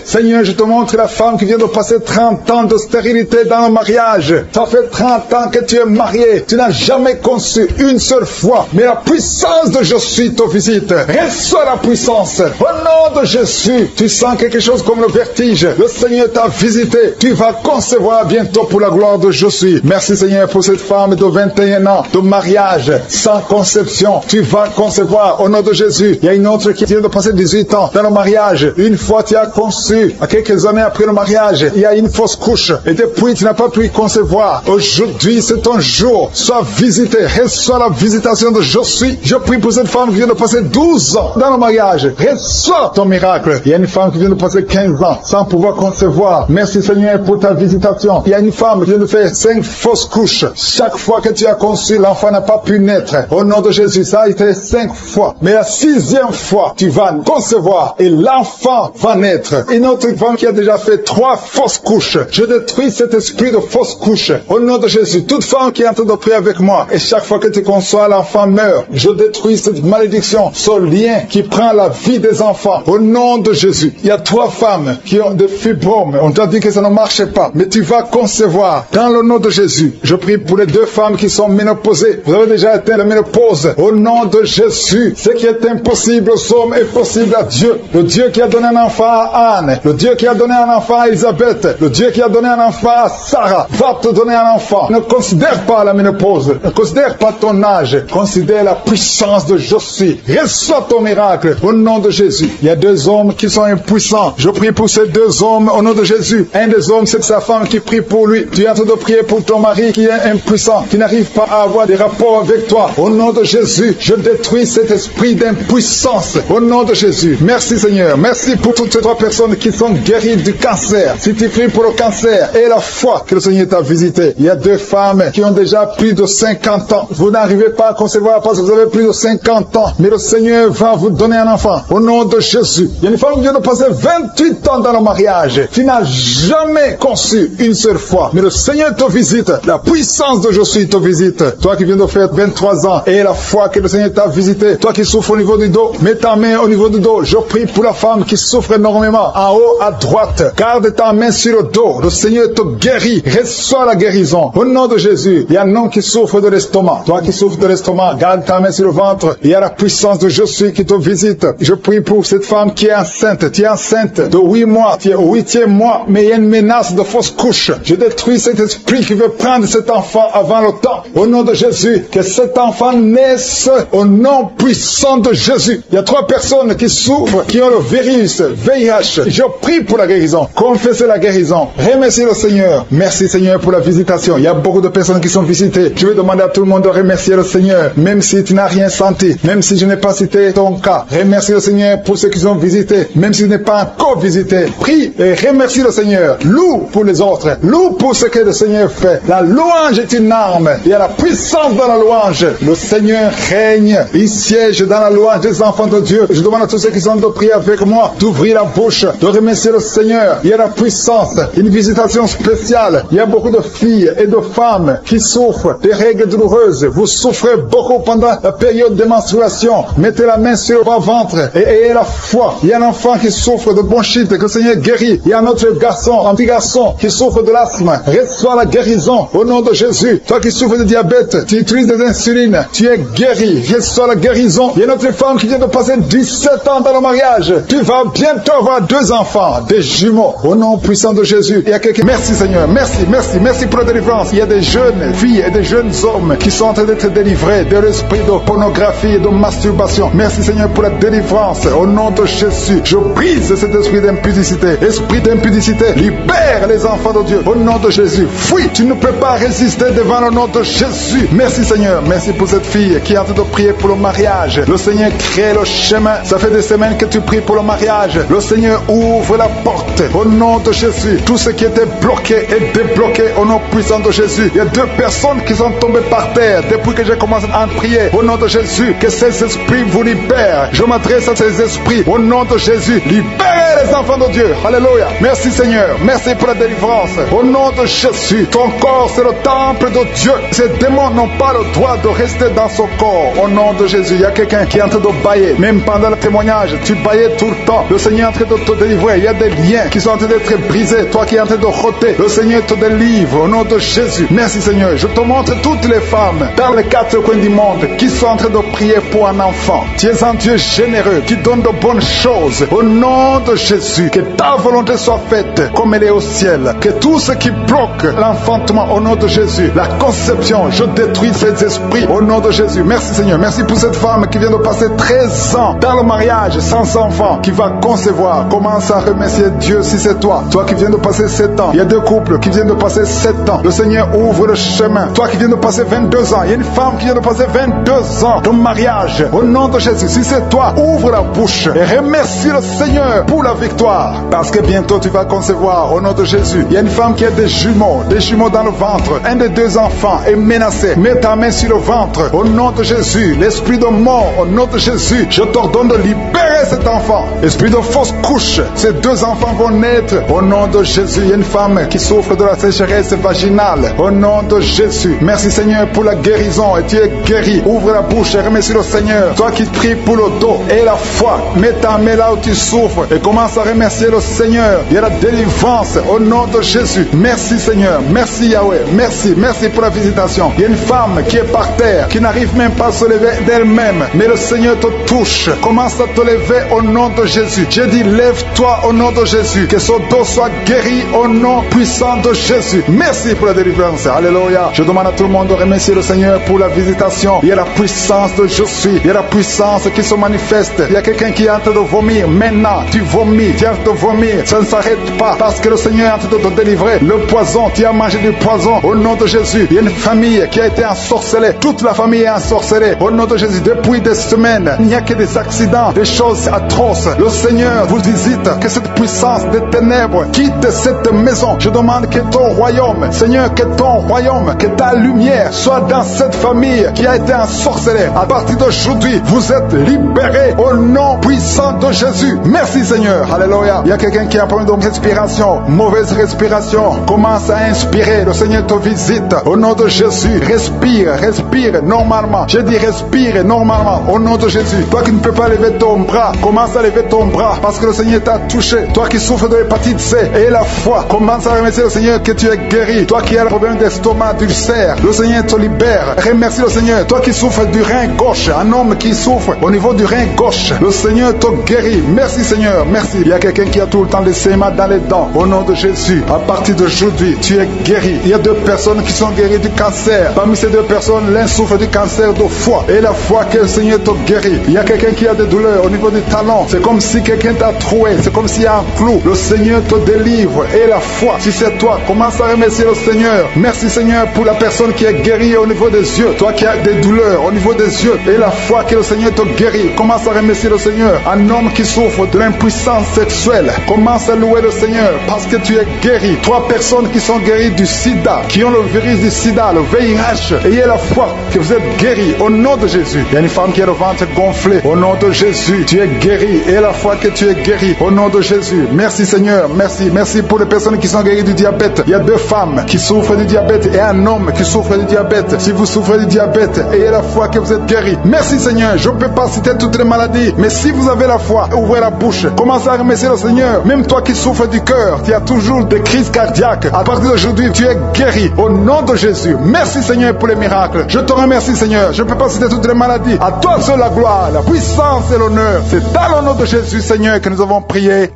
Seigneur, je te montre la femme qui vient de passer 30 ans de stérilité dans le mariage. Ça fait 30 ans que tu es marié. Tu n'as jamais conçu une seule fois. Mais la puissance de je suis te visite. Reçois la puissance. Au nom de Jésus, tu sens quelque chose comme le vertige. Le Seigneur t'a visité. Tu vas concevoir bientôt pour la gloire de je suis. Merci Seigneur pour cette femme de 21 ans de mariage sans conception. Tu vas concevoir au nom de Jésus. Il y a une autre qui vient de passer 18 ans dans le mariage. Une fois tu as conçu, à quelques années après le mariage, il y a une fausse couche. Et depuis tu n'as pas pu concevoir. Aujourd'hui c'est ton jour. Sois visité. Reçois la visitation de je suis. Je prie pour cette femme qui vient de passer 12 ans dans le mariage. Reçois ton miracle. Il y a une femme qui vient de passer 15 ans sans pouvoir concevoir. Merci Seigneur pour ta visitation. Il y a une femme qui vient de faire 5 fausses couches. Chaque fois que tu as conçu, l'enfant n'a pas pu naître. Au nom de Jésus, ça a été 5 fois. Mais la 6e fois, tu vas concevoir et l'enfant va naître. Une autre femme qui a déjà fait 3 fausses couches. Je détruis cet esprit de fausses couches. Au nom de Jésus, toute femme qui est en train de prier avec moi, et chaque fois que tu conçois, l'enfant meurt. Je détruis cette malédiction, ce lien qui prend la vie des enfants. Au nom de Jésus, il y a 3 femmes qui ont des fibromes. On t'a dit que ça ne marchait pas, mais tu vas concevoir dans le nom de Jésus. Je prie pour les 2 femmes qui sont ménopausées. Vous avez déjà atteint la ménopause. Au nom de Jésus, ce qui est impossible aux hommes est possible à Dieu. Le Dieu qui a donné un enfant à Anne, le Dieu qui a donné un enfant à Elisabeth, le Dieu qui a donné un enfant à Sarah, va te donner un enfant. Ne considère pas la ménopause, ne considère pas ton âge, considère la puissance de je suis. Reçois ton miracle au nom de Jésus. Il y a 2 hommes qui sont impuissants. Je prie pour ces 2 hommes au nom de Jésus. Un des hommes, c'est sa femme qui prie pour lui. Tu es en train de prier pour ton mari qui est impuissant, qui n'arrive pas à avoir des rapports avec toi. Au nom de Jésus, je détruis cet esprit d'impuissance. Au nom de Jésus. Merci Seigneur. Merci pour toutes ces 3 personnes qui sont guéries du cancer. Si tu pries pour le cancer et la foi que le Seigneur t'a visité. Il y a 2 femmes qui ont déjà plus de 50 ans. Vous n'arrivez pas à concevoir parce que vous avez plus de 50 ans. Mais le Seigneur va vous donner un enfant. Au nom de Jésus. Il y a une femme qui vient de passer 28 ans dans le mariage. Tu n'as jamais conçu une seule fois. Mais le Seigneur te visite. La puissance de je suis te visite. Toi qui viens de faire 23 ans et la foi que le Seigneur t'a visité. Toi qui souffres au niveau du dos, mets ta main au niveau du dos. Je prie pour la femme qui souffre énormément. En haut à droite. Garde ta main sur le dos. Le Seigneur te guérit. Reçois la guérison. Au nom de Jésus. Il y a un homme qui souffre de l'estomac. Toi qui souffres de l'estomac, garde ta main sur le ventre. Il y a la puissance de je suis qui te visite. Je prie pour cette femme qui est enceinte. Tu es enceinte de 8 mois. Tu es au 8e mois, mais il y a une menace de fausse couche. Je détruis cet esprit qui veut prendre cet enfant avant le temps. Au nom de Jésus, que cet enfant naisse au nom puissant de Jésus. Il y a 3 personnes qui souffrent, qui ont le virus, VIH. Je prie pour la guérison. Confessez la guérison. Remerciez le Seigneur. Merci Seigneur pour la visitation. Il y a beaucoup de personnes qui sont visitées. Je vais demander à tout le monde de remercier le Seigneur. Même si tu n'as rien senti, même si je n'ai pas cité ton cas. Remercie le Seigneur pour ceux qui sont visités. Même si tu n'es pas encore visité. Prie et remercie le Seigneur. Loue pour les autres. Loue pour ce que le Seigneur fait. La louange est une arme. Il y a la puissance dans la louange. Le Seigneur règne. Il siège dans la louange des enfants de Dieu. Je demande à tous ceux qui sont de prier avec moi d'ouvrir la bouche, de remercier le Seigneur. Il y a la puissance. Une visitation spéciale. Il y a beaucoup de filles et de femmes qui souffrent des règles douloureuses. Vous souffrez beaucoup pendant la période de menstruation. Mettez la main sur le ventre et ayez la foi. Il y a un enfant qui souffre de bronchite, que le Seigneur guérit. Il y a un autre garçon, un petit garçon qui souffre de l'asthme. Reçois la guérison au nom de Jésus. Toi qui souffres de diabète, tu utilises des insulines, tu es guéri. Reçois la guérison. Il y a une autre femme qui vient de passer 17 ans dans le mariage. Tu vas bientôt avoir 2 enfants, des jumeaux. Au nom puissant de Jésus. Il y a quelqu'un. Merci Seigneur. Merci pour la délivrance. Il y a des jeunes filles et des jeunes hommes qui sont en train d'être délivrés de l'esprit de pornographie et de masturbation. Merci Seigneur pour la délivrance. Au nom de Jésus, je brise cet esprit d'impudicité. Esprit d'impudicité, libère les enfants de Dieu. Au nom de Jésus, fuis. Tu ne peux pas résister devant le nom de Jésus. Merci Seigneur. Merci pour cette fille qui est en train de prier pour le mariage. Le Seigneur crée le chemin. Ça fait des semaines que tu pries pour le mariage. Le Seigneur ouvre ouvre la porte. Au nom de Jésus, tout ce qui était bloqué est débloqué au nom puissant de Jésus. Il y a 2 personnes qui sont tombées par terre depuis que j'ai commencé à prier. Au nom de Jésus, que ces esprits vous libèrent. Je m'adresse à ces esprits. Au nom de Jésus, libérez les enfants de Dieu. Alléluia. Merci Seigneur. Merci pour la délivrance. Au nom de Jésus, ton corps c'est le temple de Dieu. Ces démons n'ont pas le droit de rester dans son corps. Au nom de Jésus, il y a quelqu'un qui est en train de bailler. Même pendant le témoignage, tu baillais tout le temps. Le Seigneur est en train de te délivrer. Il y a des liens qui sont en train d'être brisés. Toi qui es en train de rôter, le Seigneur te délivre. Au nom de Jésus. Merci Seigneur. Je te montre toutes les femmes dans les 4 coins du monde qui sont en train de prier pour un enfant. Tu es un Dieu généreux qui donne de bonnes choses. Au nom de Jésus, que ta volonté soit faite comme elle est au ciel. Que tout ce qui bloque l'enfantement au nom de Jésus, la conception, je détruis ces esprits au nom de Jésus. Merci Seigneur. Merci pour cette femme qui vient de passer 13 ans dans le mariage sans enfant, qui va concevoir. Commence à remercier Dieu si c'est toi. Toi qui viens de passer 7 ans. Il y a 2 couples qui viennent de passer 7 ans. Le Seigneur ouvre le chemin. Toi qui viens de passer 22 ans. Il y a une femme qui vient de passer 22 ans de mariage. Au nom de Jésus, si c'est toi, ouvre la bouche et remercie le Seigneur pour la victoire. Parce que bientôt tu vas concevoir au nom de Jésus. Il y a une femme qui a des jumeaux dans le ventre. Un des 2 enfants est menacé. Mets ta main sur le ventre. Au nom de Jésus, l'esprit de mort, au nom de Jésus, je t'ordonne de libérer cet enfant. Esprit de fausse couche, ces 2 enfants vont naître. Au nom de Jésus, il y a une femme qui souffre de la sécheresse vaginale. Au nom de Jésus, merci Seigneur pour la guérison. Et tu es guéri. Ouvre la bouche et remercie le Seigneur. Toi qui pries pour le dos et la foi, mets ta main là où tu souffres et commence à remercier le Seigneur. Il y a la délivrance au nom de Jésus. Merci Seigneur. Merci Yahweh. Merci. Merci pour la visitation. Il y a une femme qui est par terre, qui n'arrive même pas à se lever d'elle-même. Mais le Seigneur te touche. Commence à te lever au nom de Jésus. J'ai dit, lève-toi au nom de Jésus. Que son dos soit guéri au nom puissant de Jésus. Merci pour la délivrance. Alléluia. Je demande à tout le monde de remercier le Seigneur pour la visitation. Il y a la puissance de je suis. Il y a la puissance qui se manifeste. Il y a quelqu'un qui est en train de vomir. Maintenant, tu vomis. Tu es en train de vomir. Ça ne s'arrête pas parce que le Seigneur est en train de te délivrer. Le poison, tu as mangé du poison au nom de Jésus. Il y a une famille qui a été ensorcelée. Toute la famille est ensorcelée au nom de Jésus. Depuis des semaines, il n'y a que des accidents, des choses atroces. Le Seigneur vous visite. Que cette puissance des ténèbres quitte cette maison. Je demande que ton royaume, Seigneur, que ton royaume, que ta lumière soit dans cette famille qui a été ensorcelée. À partir d'aujourd'hui, vous êtes libérés au nom puissant de Jésus. Merci Seigneur. Alléluia. Il y a quelqu'un qui a un problème de respiration, mauvaise respiration. Commence à inspirer. Le Seigneur te visite au nom de Jésus. Respire, respire normalement. J'ai dit respire normalement au nom de Jésus. Toi qui ne peux pas lever ton bras, commence à lever ton bras parce que le Seigneur t'a touché. Toi qui souffres de l'hépatite C et la foi, commence à remercier le Seigneur que tu es guéri. Toi qui as le problème d'estomac, d'ulcère, le Seigneur te libère. Remercie le Seigneur. Toi qui souffres du rein gauche, un homme qui souffre au niveau du rein gauche, le Seigneur te guérit. Merci Seigneur, merci. Il y a quelqu'un qui a tout le temps des saignements dans les dents. Au nom de Jésus, à partir d'aujourd'hui, tu es guéri. Il y a 2 personnes qui sont guéries du cancer. Parmi ces 2 personnes, l'un souffre du cancer de foie. Et la foi que le Seigneur te guérit. Il y a quelqu'un qui a des douleurs au niveau du talon. C'est comme si quelqu'un t'a troué. C'est comme s'il y a un clou. Le Seigneur te délivre. Et la foi, si c'est toi, commence à remercier le Seigneur. Merci Seigneur pour la personne qui est guérie au niveau des yeux. Toi qui as des douleurs au niveau des yeux. Et la foi que le Seigneur te guérit. Commence à remercier le Seigneur. Un homme qui souffre de l'impuissance sexuelle. Commence à louer le Seigneur parce que tu es guéri. 3 personnes qui sont guéries du sida, qui ont le virus du sida, le VIH. Ayez la foi que vous êtes guéris au nom de Jésus. Il y a une femme qui a le ventre gonflé. Au nom de Jésus, tu es guéri. Et la foi que tu es guéri au nom de Jésus. Merci Seigneur, merci. Merci pour les personnes qui sont guéries du diabète. Il y a 2 femmes qui souffrent du diabète et un homme qui souffre du diabète. Si vous souffrez du diabète, ayez la foi que vous êtes guéri. Merci Seigneur. Je ne peux pas citer toutes les maladies, mais si vous avez la foi, ouvrez la bouche. Commencez à remercier le Seigneur. Même toi qui souffres du cœur, tu as toujours des crises cardiaques. À partir d'aujourd'hui, tu es guéri au nom de Jésus. Merci Seigneur pour les miracles. Je te remercie Seigneur. Je ne peux pas citer toutes les maladies. À toi seul la gloire, la puissance et l'honneur. C'est dans le nom de Jésus Seigneur que nous avons prié.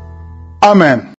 Amen.